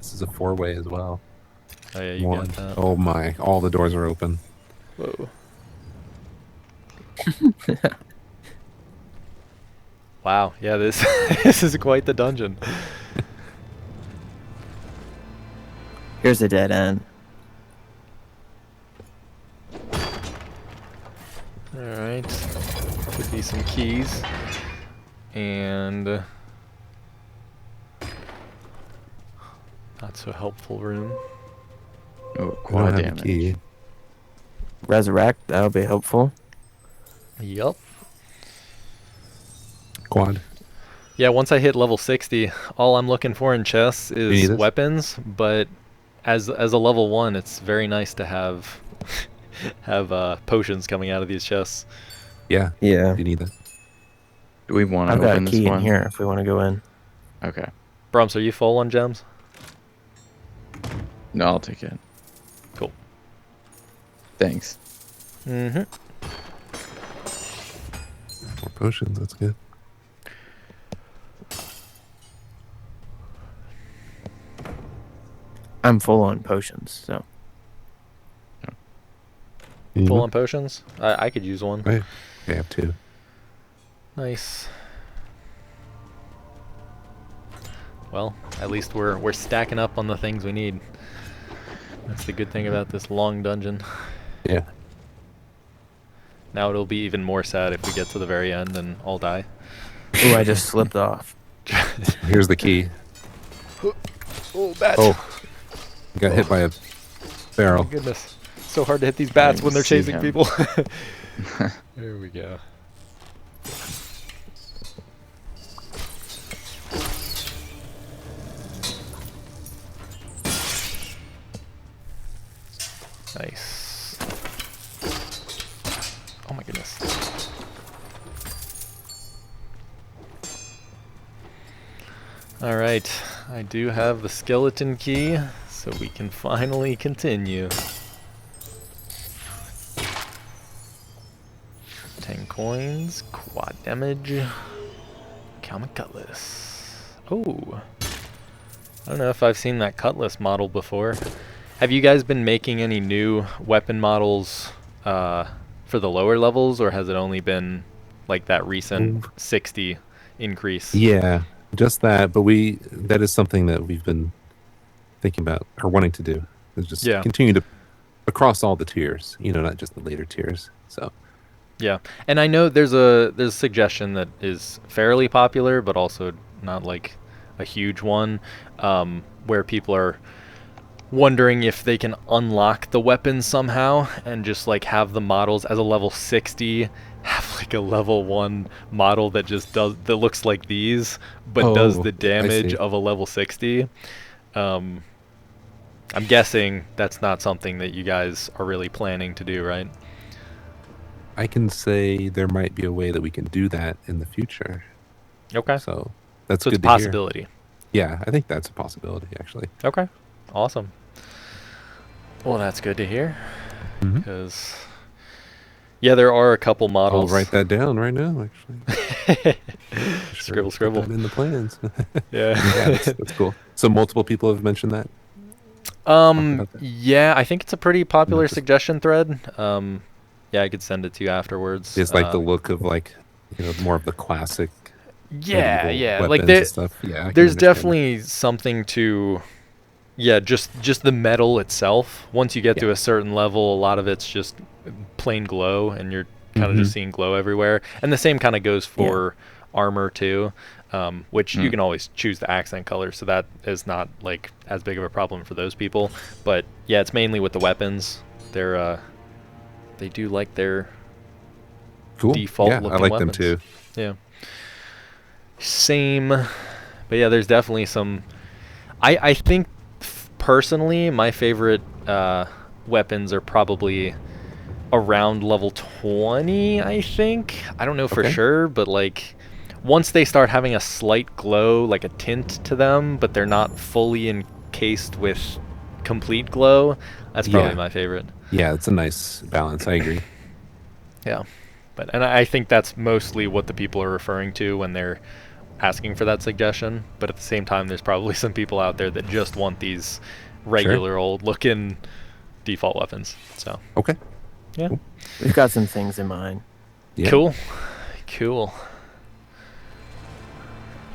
is a 4-way as well. Oh yeah, you One. got that. Oh my, all the doors are open. Whoa. Wow. Yeah, this this is quite the dungeon. Here's a dead end. All right. Could be some keys. And not so helpful room. Oh, I don't quad have a damage. key. Resurrect. That'll be helpful. Yep. Quad. Yeah, once I hit level 60, all I'm looking for in chests You need is this? weapons, but as a level 1, it's very nice to have potions coming out of these chests. Yeah. Yeah. You need that. Do we want to I've got a open this key in one? here if we want to go in. Okay. Brums, are you full on gems? No, I'll take it. Cool. Thanks. Mm-hmm. More potions. That's good. I'm full on potions, so. full on potions? I could use one. Right. I have 2. Nice. Well, at least we're stacking up on the things we need. That's the good thing about this long dungeon. Yeah. Now it'll be even more sad if we get to the very end and all die. Ooh, I just slipped off. Here's the key. Oh, bats! Oh, got hit by a barrel. Oh my goodness. So hard to hit these bats when they're see chasing him. people. There we go. Nice. Oh my goodness. Alright, I do have the skeleton key, so we can finally continue. 10 coins, quad damage, common cutlass. Oh, I don't know if I've seen that cutlass model before. Have you guys been making any new weapon models for the lower levels, or has it only been like that recent 60 increase? Yeah, just that. But that is something that we've been thinking about or wanting to do. Is just continue to across all the tiers. Not just the later tiers. So. Yeah, and I know there's a suggestion that is fairly popular, but also not like a huge one, where people are wondering if they can unlock the weapons somehow and just like have the models as a level 60 have like a level 1 model that looks like these but does the damage of a level 60. I'm guessing that's not something that you guys are really planning to do, right? I can say there might be a way that we can do that in the future. Okay. So that's so good it's a to hear. possibility. Yeah, I think that's a possibility, actually. Okay. Awesome. Well, that's good to hear. Because, yeah, there are a couple models. I'll write that down right now, actually. Scribble. Put that in the plans. Yeah. That's cool. So multiple people have mentioned that? Yeah, I think it's a pretty popular suggestion thread. Yeah, I could send it to you afterwards. It's like the look of more of the classic. Yeah. Like and stuff. Yeah, there's definitely something to, just the metal itself. Once you get to a certain level, a lot of it's just plain glow, and you're kind of just seeing glow everywhere. And the same kind of goes for armor too, which you can always choose the accent color, so that is not like as big of a problem for those people. But yeah, it's mainly with the weapons. They do like their default looking I like weapons. them too. Yeah. Same. But yeah, there's definitely some. I think personally, my favorite weapons are probably around level 20, I think. I don't know for sure, but like once they start having a slight glow, like a tint to them, but they're not fully encased with complete glow, that's probably my favorite. Yeah, it's a nice balance. I agree. Yeah. And I think that's mostly what the people are referring to when they're asking for that suggestion. But at the same time, there's probably some people out there that just want these regular old looking default weapons. So yeah, cool. We've got some things in mind. Yeah. Cool.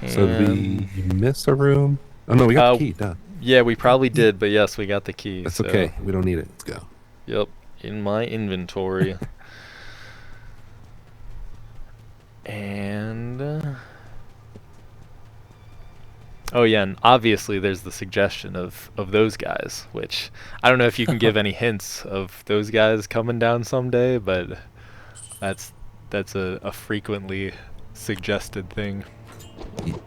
So did we miss a room? Oh no, we got the key. Duh. Yeah, we probably did, but yes, we got the key. That's okay. We don't need it. Let's go. Yep, in my inventory. And oh yeah, and obviously there's the suggestion of those guys, which I don't know if you can give any hints of those guys coming down someday, but that's a frequently suggested thing.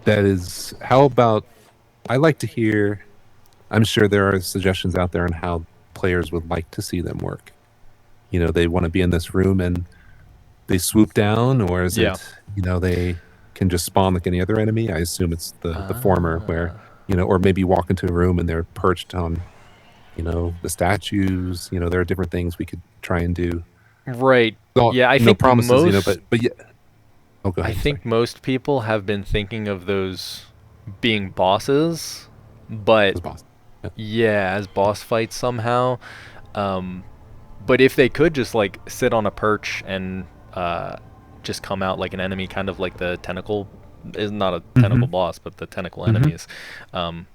That is. How about? I like to hear. I'm sure there are suggestions out there on how players would like to see them work. They want to be in this room and they swoop down, or is it, they can just spawn like any other enemy? I assume it's the former, where, or maybe walk into a room and they're perched on, the statues. There are different things we could try and do. Right. So, yeah, I think promises, most, but yeah. Oh, go ahead. I think most people have been thinking of those being bosses, but As boss. yeah, as boss fights somehow. But if they could just like sit on a perch and just come out like an enemy, kind of like the tentacle is not a tentacle boss, but the tentacle enemies.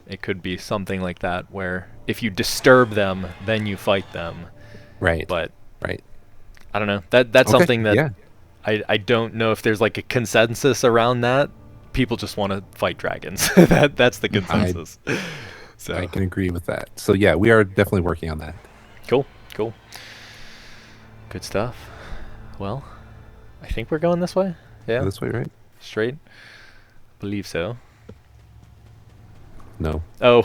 It could be something like that where if you disturb them, then you fight them. Right. But right. I don't know. That's Okay, something that yeah. I don't know if there's like a consensus around that. People just want to fight dragons. That's the consensus. So I can agree with that. So yeah, we are definitely working on that. cool. Good stuff. Well, I think we're going this way. Yeah. This way, right? Straight. Believe so. No. Oh.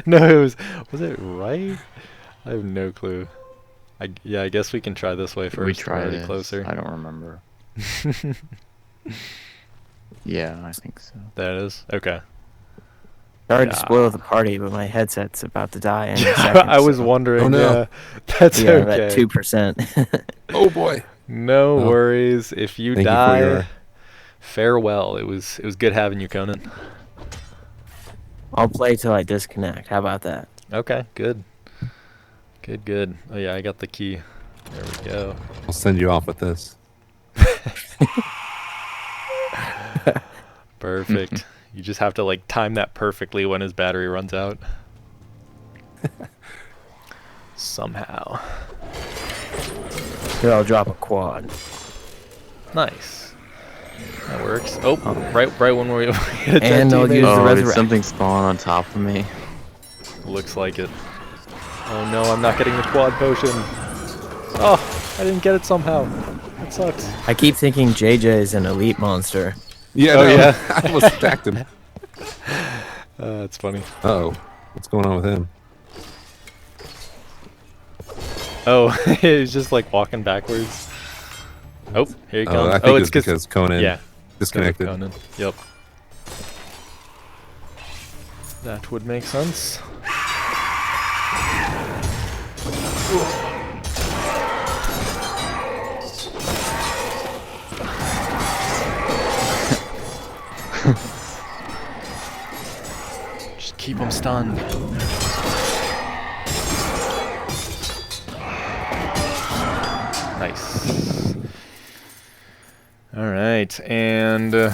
No, was it right? I have no clue. I guess we can try this way first. We tried Already it. closer. I don't remember. Yeah, I think so. That is okay. Sorry to Yeah. spoil the party, but my headset's about to die any second. I was so- wondering. Oh, no. Yeah, that's Yeah, okay. that 2%. Oh boy. No Well, worries. If you thank you for die, your- farewell. It was good having you, Conan. I'll play till I disconnect. How about that? Okay, good. Good. Oh yeah, I got the key. There we go. I'll send you off with this. Perfect. You just have to like time that perfectly when his battery runs out. Somehow. Here, I'll drop a quad. Nice. That works. Oh, right when we hit a dead And they'll teammate. use the Oh, did resurrection. something spawn on top of me? Looks like it. Oh no, I'm not getting the quad potion. Oh, I didn't get it somehow. That sucks. I keep thinking JJ is an elite monster. Yeah. Oh, no, yeah. I almost attacked him. That's funny. Oh, what's going on with him? Oh, he's just like walking backwards. Oh, here he Oh, comes. I think It's it's because Conan yeah, disconnected. Conan. Yep. That would make sense. Just keep him stunned. Nice. All right, and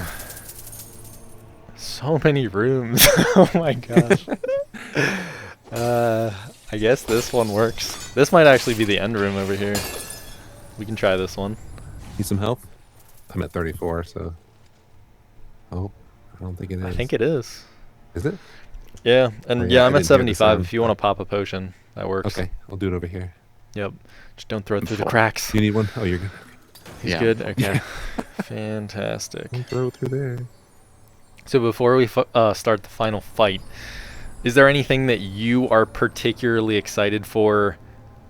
so many rooms. Oh my gosh. I guess this one works. This might actually be the end room over here. We can try this one. Need some help? I'm at 34, so. Oh, I don't think it is. I think it is. Is it? Yeah, and Oh, yeah, yeah, I I'm at didn't hear the 75. sound. If you want to pop a potion, that works. Okay, I'll do it over here. Yep. Just don't throw it through the cracks. Do you need one? Oh, you're good. He's Yeah. good. Okay. Fantastic. Don't throw it through there. So before we start the final fight, is there anything that you are particularly excited for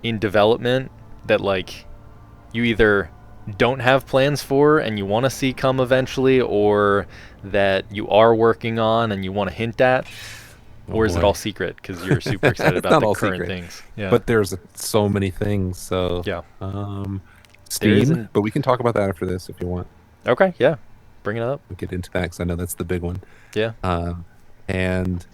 in development that like you either don't have plans for and you want to see come eventually, or that you are working on and you want to hint at? Oh, Or is it boy. all secret because you're super excited It's about not the all current secret. things? Yeah. But there's so many things, so. Yeah. Steam, isn't- but we can talk about that after this if you want. Okay, yeah. Bring it up. We'll get into that because I know that's the big one. Yeah. And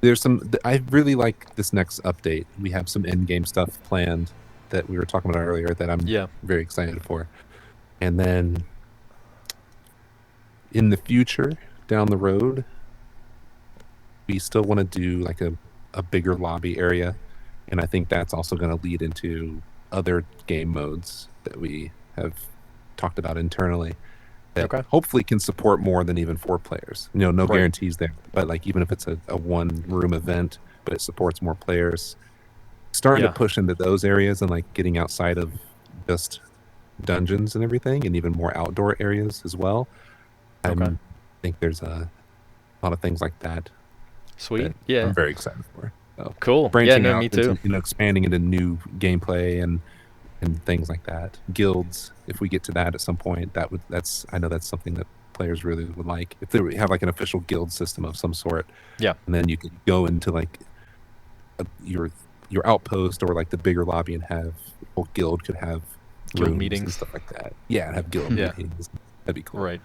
there's some. I really like this next update. We have some in-game stuff planned that we were talking about earlier that I'm Yeah. very excited for. And then in the future, down the road, we still want to do like a bigger lobby area, and I think that's also going to lead into other game modes that we have talked about internally that Okay. hopefully can support more than even 4 players. You know, no Right. guarantees there, but like even if it's a one-room event, but it supports more players, starting Yeah. to push into those areas and like getting outside of just dungeons and everything, and even more outdoor areas as well. Okay. I think there's a lot of things like that Sweet. that Yeah. I'm very excited for. So Cool. Yeah, branching no, out me into, too. you know, expanding into new gameplay and things like that. Guilds, if we get to that at some point, I know that's something that players really would like. If they have like an official guild system of some sort, Yeah. and then you could go into like your outpost or like the bigger lobby and have whole guild could have Guild rooms and meetings. stuff like that. Yeah, and have guild Yeah. meetings. That'd be cool. Right.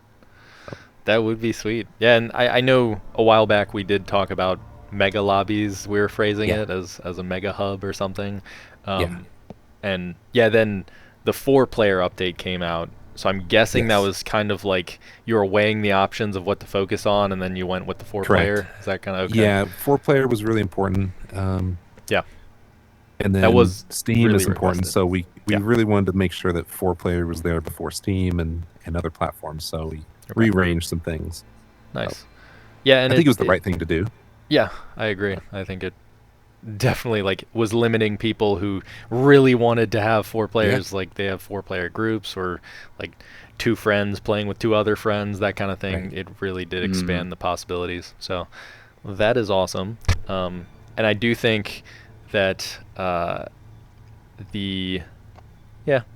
That would be sweet. Yeah, and I know a while back we did talk about mega lobbies. We were phrasing Yeah. it as a mega hub or something. And yeah, then the 4-player update came out. So I'm guessing that Yes. was kind of like you were weighing the options of what to focus on, and then you went with the 4-player. Correct. Is that kind of okay? Yeah, 4-player was really important. Yeah, And that then was Steam really is important, requested. so we Yeah. really wanted to make sure that 4-player was there before Steam and other platforms. So we Okay. rearranged some things. Nice. Yeah, and I think it was the right thing to do. Yeah, I agree. I think it definitely like was limiting people who really wanted to have 4 players. Like they have 4-player groups, or like 2 friends playing with 2 other friends, that kind of thing. Right. It really did expand the possibilities. So that is awesome. And I do think that the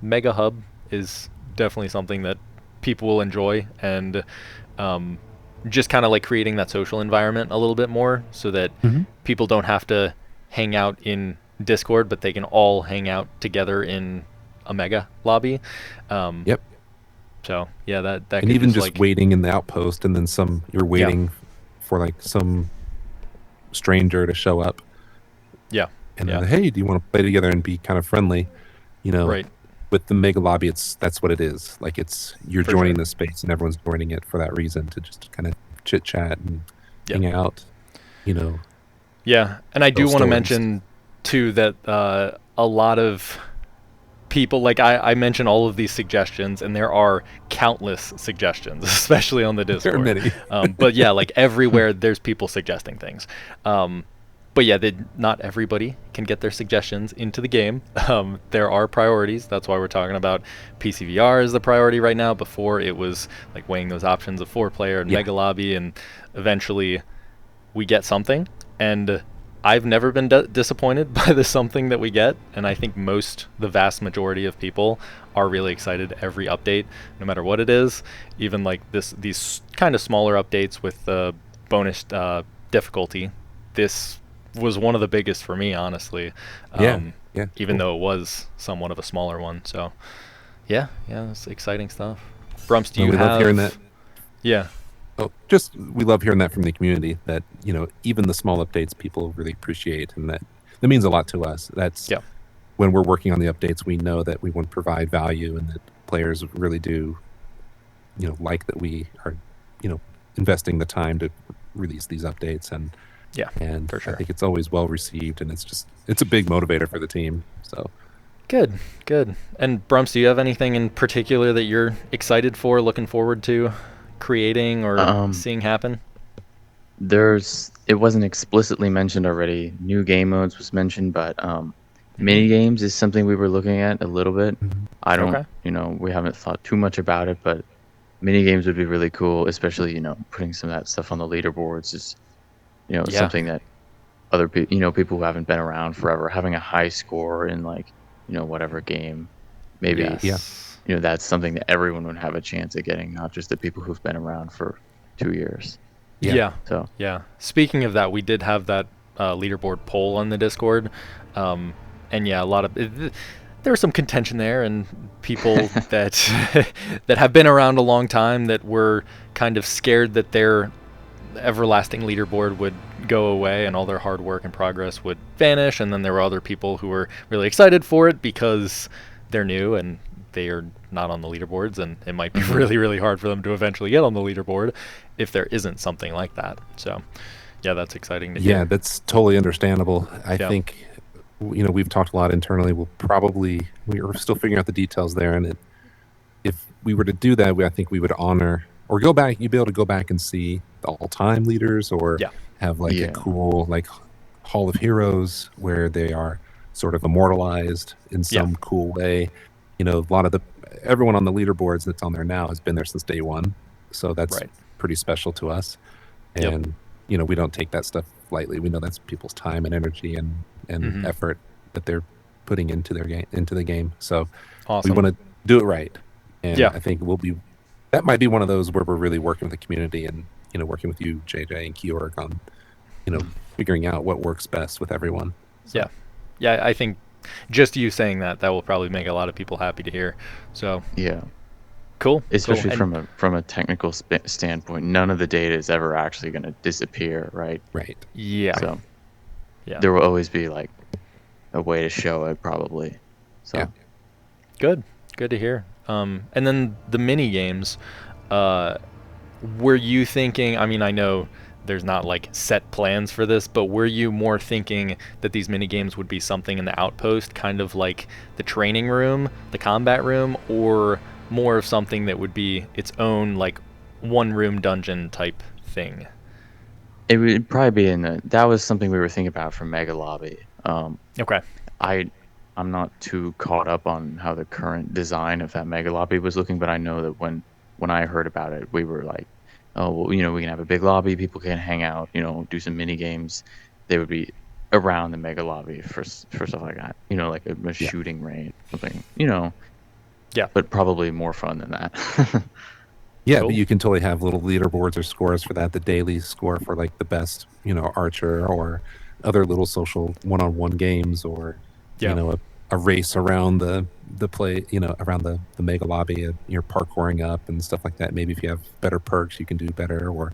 Mega Hub is definitely something that people will enjoy, and just kind of like creating that social environment a little bit more, so that people don't have to hang out in Discord, but they can all hang out together in a Mega lobby. Yep. So yeah, that And could even just like, waiting in the outpost, and then you're waiting for like some stranger to show up. yeah, And yeah, hey, do you want to play together and be kind of friendly? right, With the Mega Lobby, that's what it is. Like you're For joining sure. the space, and everyone's joining it for that reason, to just kind of chit chat and Yep. hang out. Yeah, and I do Those want to stories. mention too that a lot of people, like I mention all of these suggestions, and there are countless suggestions, especially on the There Discord. are many. But yeah, like everywhere there's people suggesting things. But yeah, not everybody can get their suggestions into the game. There are priorities. That's why we're talking about PCVR as the priority right now. Before, it was like weighing those options of 4-player and Yeah. Mega Lobby, and eventually we get something. And I've never been disappointed by the something that we get, and I think the vast majority of people are really excited every update, no matter what it is. Even like these kind of smaller updates with the bonus difficulty. This was one of the biggest for me, honestly. Yeah. Even Cool. though it was somewhat of a smaller one. So yeah, it's exciting stuff. Brumps, do Well, you we have? love hearing that. Yeah. We love hearing that from the community, that even the small updates people really appreciate, and that means a lot to us. That's when we're working on the updates, we know that we want to provide value, and that players really do like that we are investing the time to release these updates. And for sure. I think it's always well received, and it's a big motivator for the team. So Good. And Brumps, do you have anything in particular that you're excited for, looking forward to creating or seeing happen? It wasn't explicitly mentioned already. New game modes was mentioned, but mini games is something we were looking at a little bit. I don't, we haven't thought too much about it, but mini games would be really cool, especially putting some of that stuff on the leaderboards is something that other people, people who haven't been around forever, having a high score in like whatever game, maybe that's something that everyone would have a chance at getting, not just the people who've been around for 2 years. So speaking of that, we did have that leaderboard poll on the Discord, and a lot of there was some contention there, and people that that have been around a long time that were kind of scared that their everlasting leaderboard would go away and all their hard work and progress would vanish. And then there were other people who were really excited for it because they're new and they are not on the leaderboards, and it might be really, really hard for them to eventually get on the leaderboard if there isn't something like that. So that's exciting to hear. Yeah, that's totally understandable. I think we've talked a lot internally. We are still figuring out the details there, and if we were to do that, I think we would honor or go back. You'd be able to go back and see the all-time leaders, or have like a cool like Hall of Heroes where they are sort of immortalized in some cool way. A lot of everyone on the leaderboards that's on there now has been there since day one, so that's pretty special to us. And we don't take that stuff lightly. We know that's people's time and energy and effort that they're putting into the game. So we want to do it right. And I think that might be one of those where we're really working with the community, and working with you, JJ, and Keyorg on figuring out what works best with everyone. So. I think just you saying that will probably make a lot of people happy to hear. So cool. Especially from a technical standpoint, none of the data is ever actually going to disappear, right? Right. Yeah. So there will always be like a way to show it probably. So Yeah. Good to hear. And then the mini games, were you thinking, I mean, I know there's not like set plans for this, but were you more thinking that these mini games would be something in the outpost, kind of like the training room, the combat room, or more of something that would be its own like one room dungeon type thing? it would probably be that was something we were thinking about for Mega Lobby. Okay. I'm not too caught up on how the current design of that Mega Lobby was looking, but I know that when I heard about it, we were like, oh, well, we can have a big lobby, people can hang out, do some mini games. They would be around the Mega Lobby for stuff like that, like a shooting range, something, Yeah. but probably more fun than that. Yeah, Cool. but you can totally have little leaderboards or scores for that. The daily score for like the best, archer, or other little social one-on-one games, or Yeah. a race around the play, around the mega lobby. You're parkouring up and stuff like that. Maybe if you have better perks, you can do better, or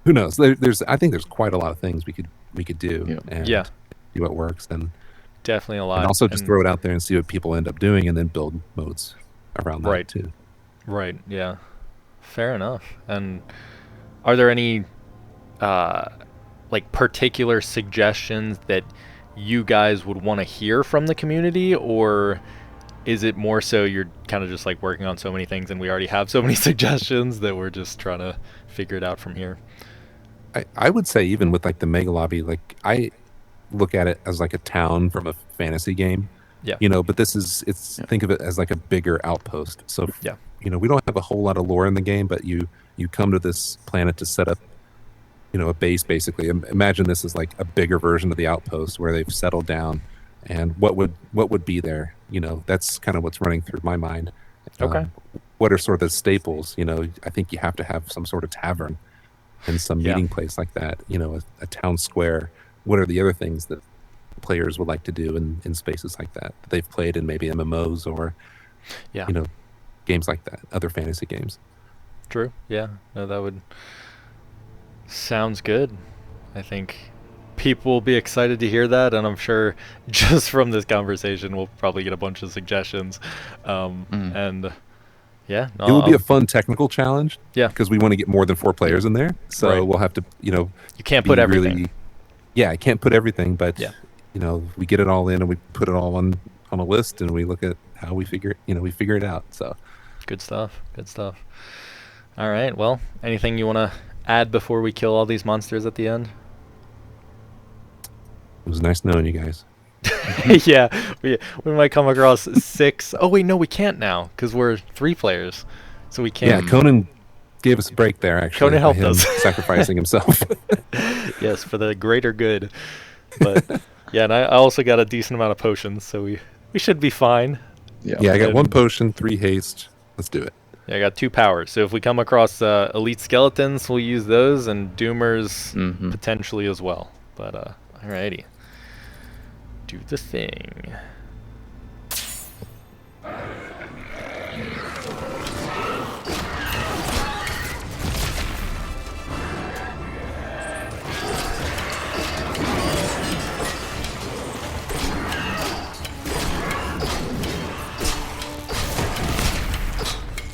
who knows? I think there's quite a lot of things we could do Yeah. and Yeah. see what works, and Definitely a lot. also just throw it out there and see what people end up doing, and then build modes around that Right. too. Right. Yeah. Fair enough. And are there any like particular suggestions that you guys would want to hear from the community, or is it more so you're kind of just like working on so many things and we already have so many suggestions that we're just trying to figure it out from here? I would say even with like the mega lobby, like I look at it as like a town from a fantasy game. Yeah. But think of it as like a bigger outpost. So Yeah. we don't have a whole lot of lore in the game, but you come to this planet to set up, a base basically. Imagine this is like a bigger version of the outpost where they've settled down, and what would be there. That's kind of what's running through my mind. Okay. What are sort of the staples? I think you have to have some sort of tavern and some Yeah. meeting place like that. A town square. What are the other things that players would like to do in spaces like that they've played in maybe MMOs or Yeah. games like that, other fantasy games? True. Yeah. No, that would sounds good. I think people will be excited to hear that, and I'm sure just from this conversation we'll probably get a bunch of suggestions. And yeah, It will be a fun technical challenge. Yeah. Because we want to get more than 4 players in there, so Right. we'll have to you can't put be everything. I can't put everything, but Yeah. we get it all in and we put it all on a list, and we look at how we figure it out. So Good stuff. All right, well, anything you want to add before we kill all these monsters at the end? it was nice knowing you guys. Yeah, we might come across 6. Oh wait, no, we can't now because we're 3 players, so we can't. Yeah, Conan gave us a break there. Actually, Conan helped by him us. sacrificing himself. Yes, for the greater good. But yeah, and I also got a decent amount of potions, so we should be fine. Yeah, I got 1 potion, 3 haste. Let's do it. Yeah, I got 2 powers. So if we come across elite skeletons, we'll use those, and doomers potentially as well. But alrighty, do the thing.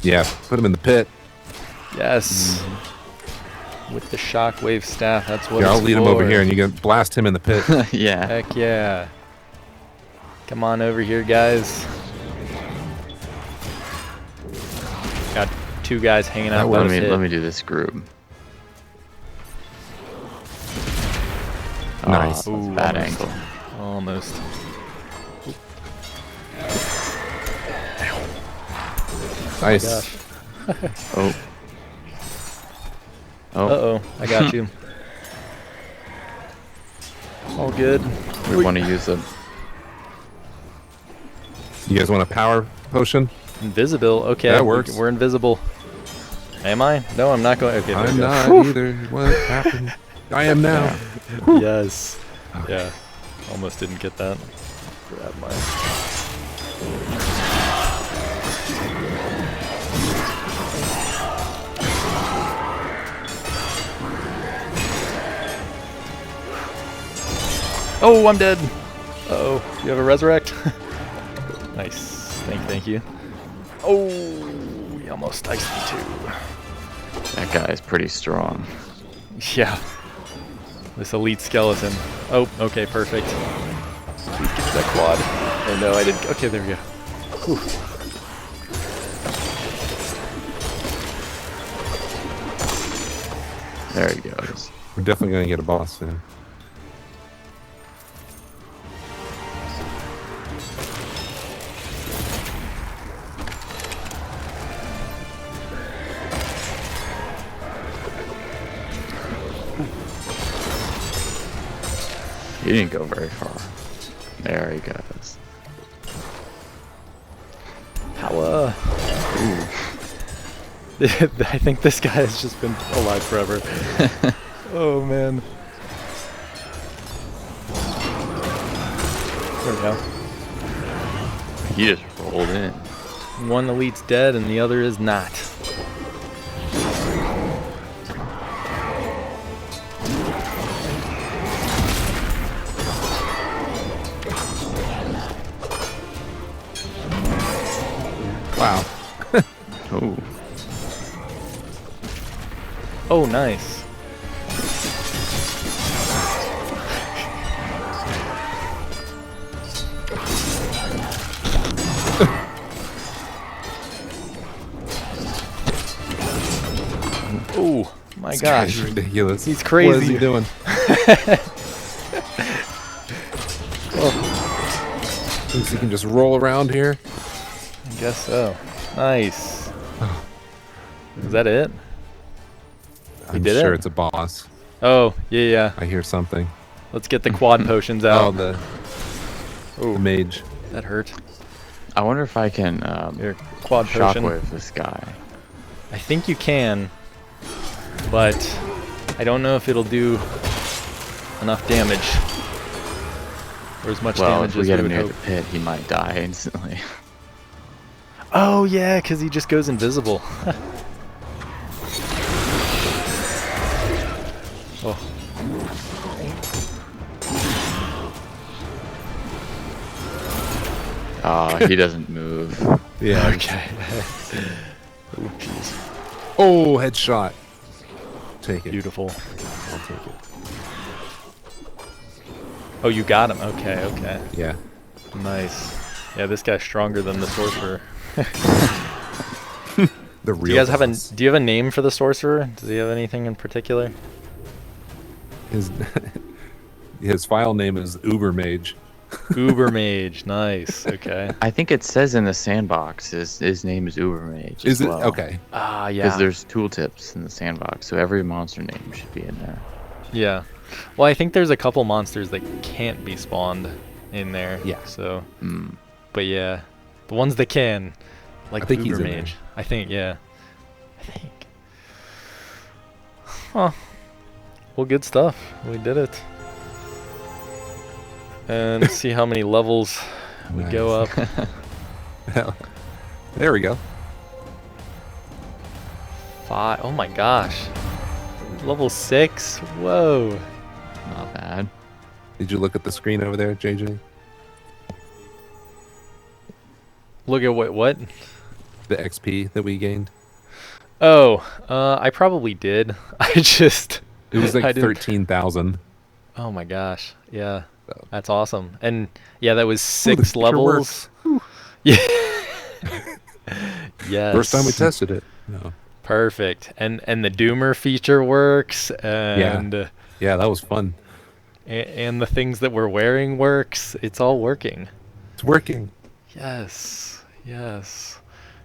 Yeah, put him in the pit. Yes. With the shockwave staff, that's what Here, I'll it's lead him over for. here, and you can blast him in the pit. Yeah. Heck yeah. Come on over here, guys. Got 2 guys hanging out. That by works. the pit. Let me do this group. Nice. Oh, that's a Ooh, bad almost. angle. Almost. Nice. Gosh. Oh. Oh, Uh-oh, I got you. All good. we want to use a. You guys want a power potion? Invisible. Okay, That works. We're invisible. Am I? No, I'm not going. Okay, there I'm we go. not either. What happened? I am now. Yes. Yeah. Almost didn't get that. Grab my. Oh, I'm dead. Uh-oh. Do you have a resurrect? Nice. Thank you. Oh, he almost diced me too. That guy is pretty strong. Yeah. This elite skeleton. Oh, okay, perfect. Please give me that quad. Oh no, I didn't. Okay, there we go. Whew. There he goes. We're definitely going to get a boss soon. He didn't go very far. There he goes. How, I think this guy has just been alive forever. Oh, man. There we go. He just rolled in. One elite's dead and the other is not. Wow. Oh. Oh, nice. Oh, my This gosh. guy's ridiculous. He's crazy. What is he doing? Oh, Thinks he can just roll around here? I guess so. Nice. Is that it? I'm did sure it? it's a boss. Oh, yeah. I hear something. Let's get the quad potions Oh, out. the Oh, mage. that hurt. I wonder if I can Here, quad potion. shockwave this guy. I think you can, but I don't know if it'll do enough damage. Or as much Well, damage if we as get we him would near hope. the pit, he might die instantly. Oh, yeah, because he just goes invisible. Oh. He doesn't move. Yeah. Okay. Oh, jeez. Oh, headshot. Take it. Beautiful. I'll take it. Oh, you got him. Okay. Yeah. Nice. Yeah, this guy's stronger than the sorcerer. The real Do you guys have boss. do you have a name for the sorcerer? Does he have anything in particular? His his file name is Uber Mage. Uber Mage. Nice. Okay. I think it says in the sandbox his name is Ubermage. Is as it well. okay? Ah, Because yeah. there's tooltips in the sandbox, so every monster name should be in there. Yeah. Well, I think there's a couple monsters that can't be spawned in there. Yeah. So, Mm. but yeah, the ones that can, like I think Uber he's in there. Mage. I think, yeah. I think. Huh. Well, good stuff. We did it. And see how many levels we go up. There we go. 5. Oh my gosh. Level 6. Whoa. Not bad. Did you look at the screen over there, JJ? Look at what? The XP that we gained. Oh, I probably did. I just. It was I like didn't- 13,000. Oh my gosh. Yeah. So. That's awesome. And yeah, that was Ooh, the 6 feature levels. works. Yeah. Yes. First time we tested it. No. Perfect. And the Doomer feature works, and Yeah, that was fun. and the things that we're wearing works. It's all working. It's working. Yes.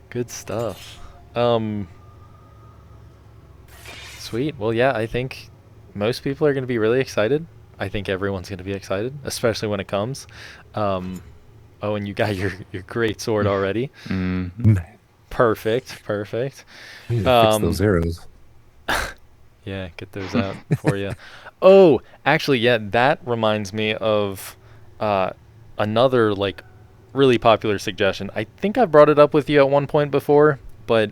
Good stuff. Sweet. Well, yeah, I think most people are going to be really excited. I think everyone's going to be excited, especially when it comes. Oh, and you got your great sword already. Mm. Perfect. We need to fix those arrows. Yeah, get those out for you. Oh, actually, yeah, that reminds me of another like really popular suggestion. I think I brought it up with you at one point before, but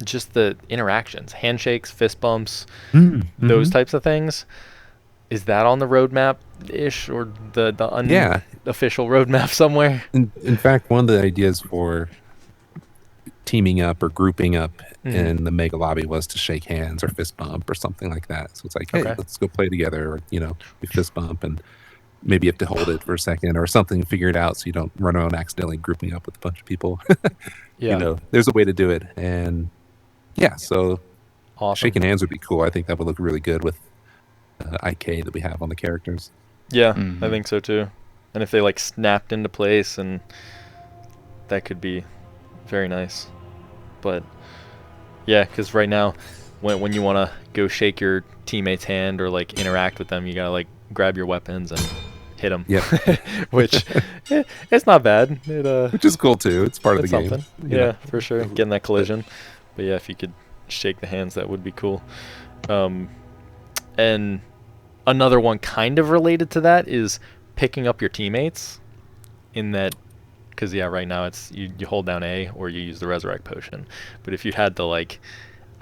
just the interactions, handshakes, fist bumps, those types of things. Is that on the roadmap ish, or the Yeah. unofficial roadmap somewhere. In fact, one of the ideas for teaming up or grouping up in the mega lobby was to shake hands or fist bump or something like that. So it's like, hey, Okay. let's go play together, or we fist bump, and maybe you have to hold it for a second or something, figure it out so you don't run around accidentally grouping up with a bunch of people. Yeah. There's a way to do it. And yeah, so Awesome. shaking hands would be cool. I think that would look really good with IK that we have on the characters. Yeah, Mhm. I think so too. And if they like snapped into place, and that could be very nice. But yeah, because right now, when you want to go shake your teammate's hand or like interact with them, you gotta like grab your weapons and hit them. Yeah. Which it's not bad. Which is cool too. It's part of the It's game. something. you Yeah, know. for sure. Getting that collision. But yeah, if you could shake the hands, that would be cool. And another one kind of related to that is picking up your teammates, in that, because yeah, right now it's you hold down A or you use the resurrect potion. But if you had to like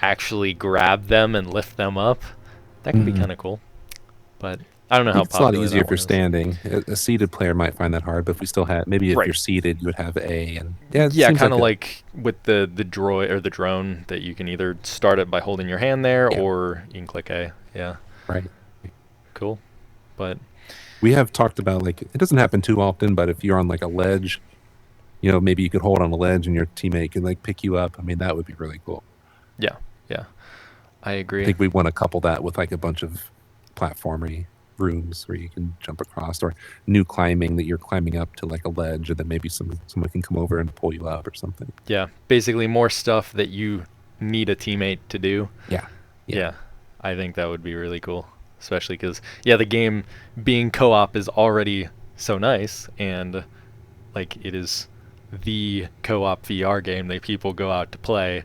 actually grab them and lift them up, that could be kind of cool. But I don't know how It's a lot popular easier that if you're one is. standing. A seated player might find that hard, but if we still had, maybe if Right. you're seated, you would have A. And yeah, it Yeah, seems kind of a- like with the droid or the drone, that you can either start it by holding your hand there, Yeah. or you can click A. Yeah, right. cool. But We have talked about, like, it doesn't happen too often, but if you're on like a ledge, maybe you could hold on a ledge and your teammate can like pick you up. I mean, that would be really cool. yeah, I agree. I think we want to couple that with like a bunch of platformy rooms where you can jump across, or new climbing that you're climbing up to like a ledge, and then maybe someone can come over and pull you up or something. Yeah, basically more stuff that you need a teammate to do. Yeah. Yeah, I think that would be really cool, especially because the game being co-op is already so nice, and like it is the co-op VR game that people go out to play,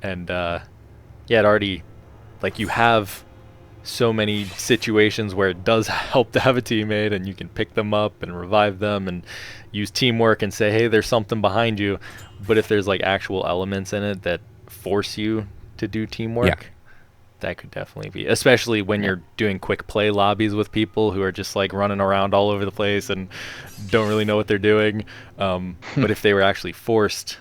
and it already, like, you have so many situations where it does help to have a teammate, and you can pick them up and revive them and use teamwork and say, hey, there's something behind you. But if there's like actual elements in it that force you to do teamwork, that could definitely be, especially when you're doing quick play lobbies with people who are just like running around all over the place and don't really know what they're doing. But if they were actually forced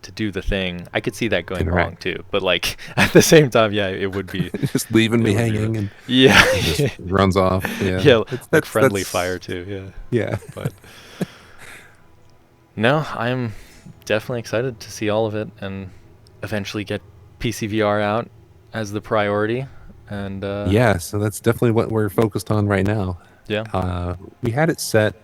to do the thing, I could see that going wrong too. But like at the same time, yeah, it would be Just leaving me It would be hanging and yeah, just runs off. Yeah. yeah, like That's- friendly that's- fire too. Yeah, Yeah. but no, I'm definitely excited to see all of it and eventually get PCVR out as the priority. And Yeah, so that's definitely what we're focused on right now. yeah, We had it set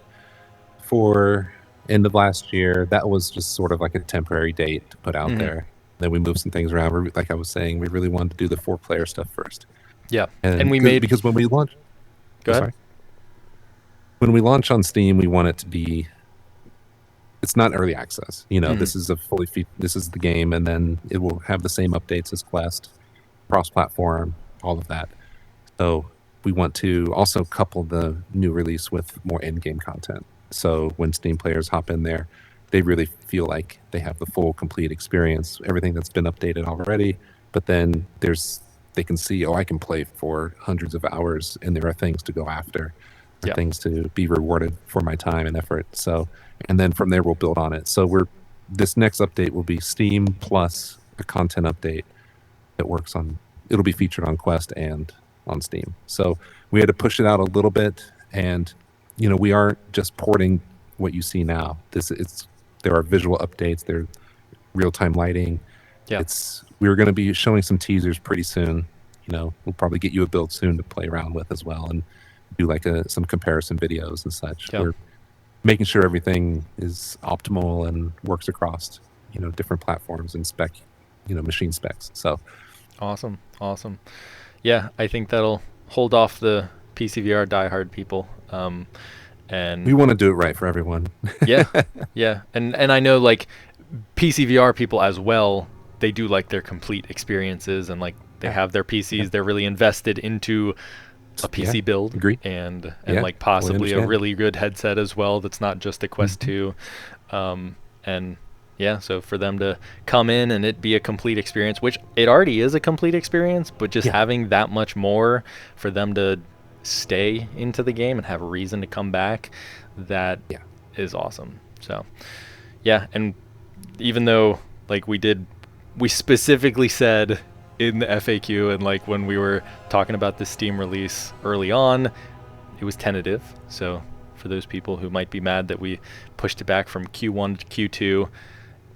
for end of last year. That was just sort of like a temporary date to put out there. Then we moved some things around. Like I was saying, we really wanted to do the 4-player stuff first. yeah, and we because when we launched, Go ahead. sorry. When we launch on Steam, we want it to be. It's not early access. This is this is the game, and then it will have the same updates as Quest, cross-platform, all of that. So we want to also couple the new release with more in-game content. So when Steam players hop in there, they really feel like they have the full, complete experience, everything that's been updated already. But then they can see, I can play for hundreds of hours, and there are things to go after, Yeah. things to be rewarded for my time and effort. So, and then from there we'll build on it. So this next update will be Steam plus a content update that works on. It'll be featured on Quest and on Steam. So we had to push it out a little bit, and we aren't just porting what you see now. There are visual updates, there are real-time lighting. Yeah. We're going to be showing some teasers pretty soon. We'll probably get you a build soon to play around with as well, and do like some comparison videos and such. Yeah. We're making sure everything is optimal and works across different platforms and machine specs. So Awesome. Yeah, I think that'll hold off the PCVR diehard people. And we want to do it right for everyone. yeah, and I know like PCVR people as well. They do like their complete experiences, and like they have their PCs. They're really invested into a PC build, agree. and Yeah, like possibly a understand. really good headset as well. That's not just a Quest 2, and yeah, so for them to come in and it be a complete experience, which it already is a complete experience, but just having that much more for them to stay into the game and have a reason to come back, that Yeah. is awesome. So yeah, and even though like we specifically said in the FAQ and like when we were talking about the Steam release early on, it was tentative. So for those people who might be mad that we pushed it back from Q1 to Q2,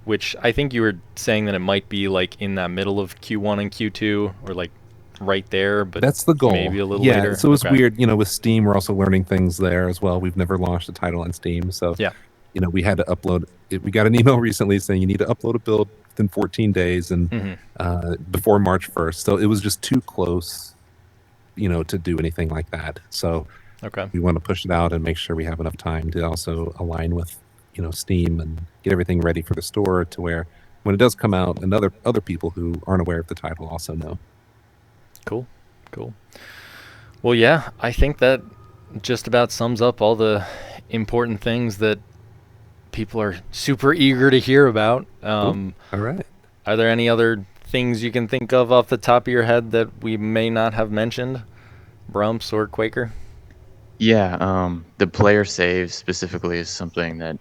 which I think you were saying that it might be like in that middle of Q1 and Q2, or like right there, but That's the goal. maybe a little yeah, later. So it's Okay. weird, with Steam, we're also learning things there as well. We've never launched a title on Steam. So, Yeah. we had to upload it. We got an email recently saying you need to upload a build within 14 days and before March 1st. So it was just too close, to do anything like that. So Okay. we want to push it out and make sure we have enough time to also align with, Steam and get everything ready for the store to where when it does come out, and other people who aren't aware of the title also know. Cool. Well, yeah, I think that just about sums up all the important things that people are super eager to hear about. All right. Are there any other things you can think of off the top of your head that we may not have mentioned, Brumps or Quaker? Yeah, the player save specifically is something that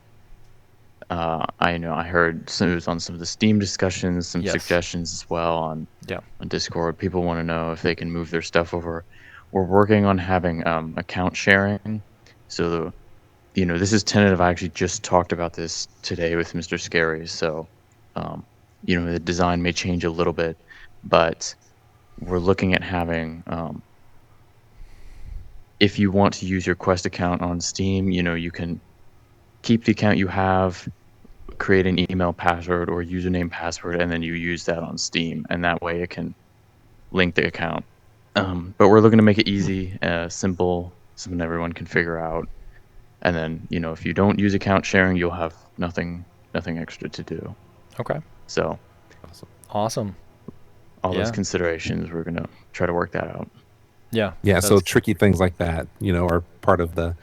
I heard it was on some of the Steam discussions, some Yes. suggestions as well on Yeah. Discord. People want to know if they can move their stuff over. We're working on having account sharing. So, this is tentative. I actually just talked about this today with Mr. Scary. So, the design may change a little bit, but we're looking at having, if you want to use your Quest account on Steam, you can keep the account you have, create an email password or username password, and then you use that on Steam, and that way it can link the account. But we're looking to make it easy, simple, something everyone can figure out. And then, if you don't use account sharing, you'll have nothing extra to do. Okay. So Awesome. all those Yeah. considerations, we're going to try to work that out. Yeah. Yeah, so that's- tricky things like that, are part of the,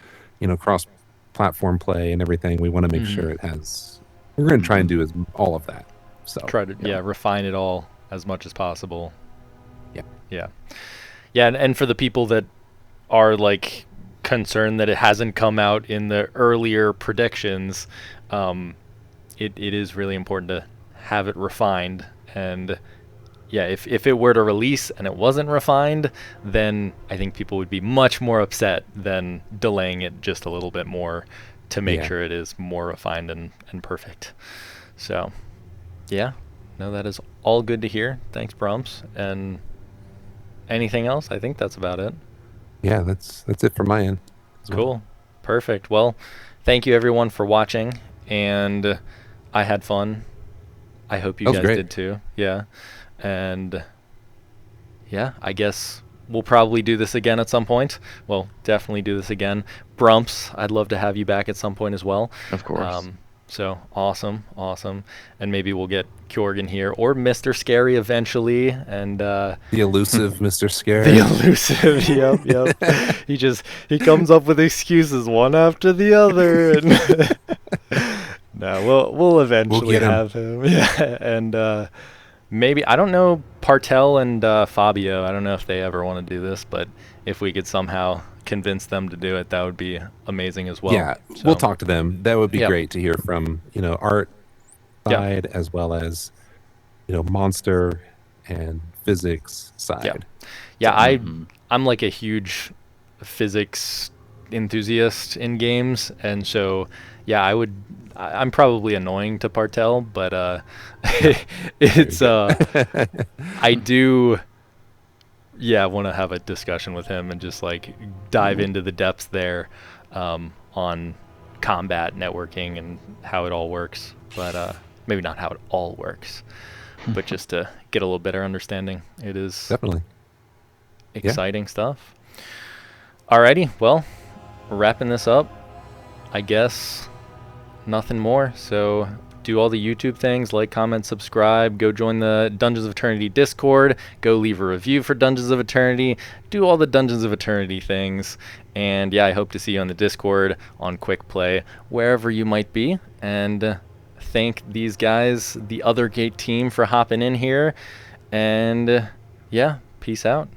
cross-platform play and everything. We want to make sure it has. We're going to try and do all of that. So try to refine it all as much as possible. Yeah. And for the people that are like concerned that it hasn't come out in the earlier predictions, it is really important to have it refined. And yeah, if it were to release and it wasn't refined, then I think people would be much more upset than delaying it just a little bit more to make sure it is more refined and perfect. So yeah, no, that is all good to hear. Thanks, Brumps. And anything else? I think that's about it. Yeah, that's it from my end. as well. Cool. Perfect. Well, thank you everyone for watching, and I had fun. I hope you That was guys great. did too. Yeah. And yeah, I guess we'll probably do this again at some point. Well, definitely do this again. Brumps, I'd love to have you back at some point as well. Of course. So awesome. And maybe we'll get Kjorgen here or Mr. Scary eventually. And The elusive Mr. Scare. the elusive, yep. He comes up with excuses one after the other, and no, we'll eventually get him. have him. Yeah, and maybe, I don't know, Partel and Fabio. I don't know if they ever want to do this, but if we could somehow convince them to do it, that would be amazing as well. Yeah, So, we'll talk to them. That would be Yeah. great to hear from, art side as well as, monster and physics side. Yeah, I'm like a huge physics enthusiast in games, and so yeah, I'm probably annoying to Partel, but it's I do want to have a discussion with him and just like dive into the depths there on combat networking and how it all works, but maybe not how it all works, but just to get a little better understanding. It is Definitely. exciting stuff. Alrighty, well, wrapping this up, I guess nothing more. So do all the YouTube things, like, comment, subscribe, go join the Dungeons of Eternity Discord, go leave a review for Dungeons of Eternity, do all the Dungeons of Eternity things, and yeah, I hope to see you on the Discord, on Quick Play, wherever you might be, and thank these guys, the Othergate team, for hopping in here, and yeah, peace out.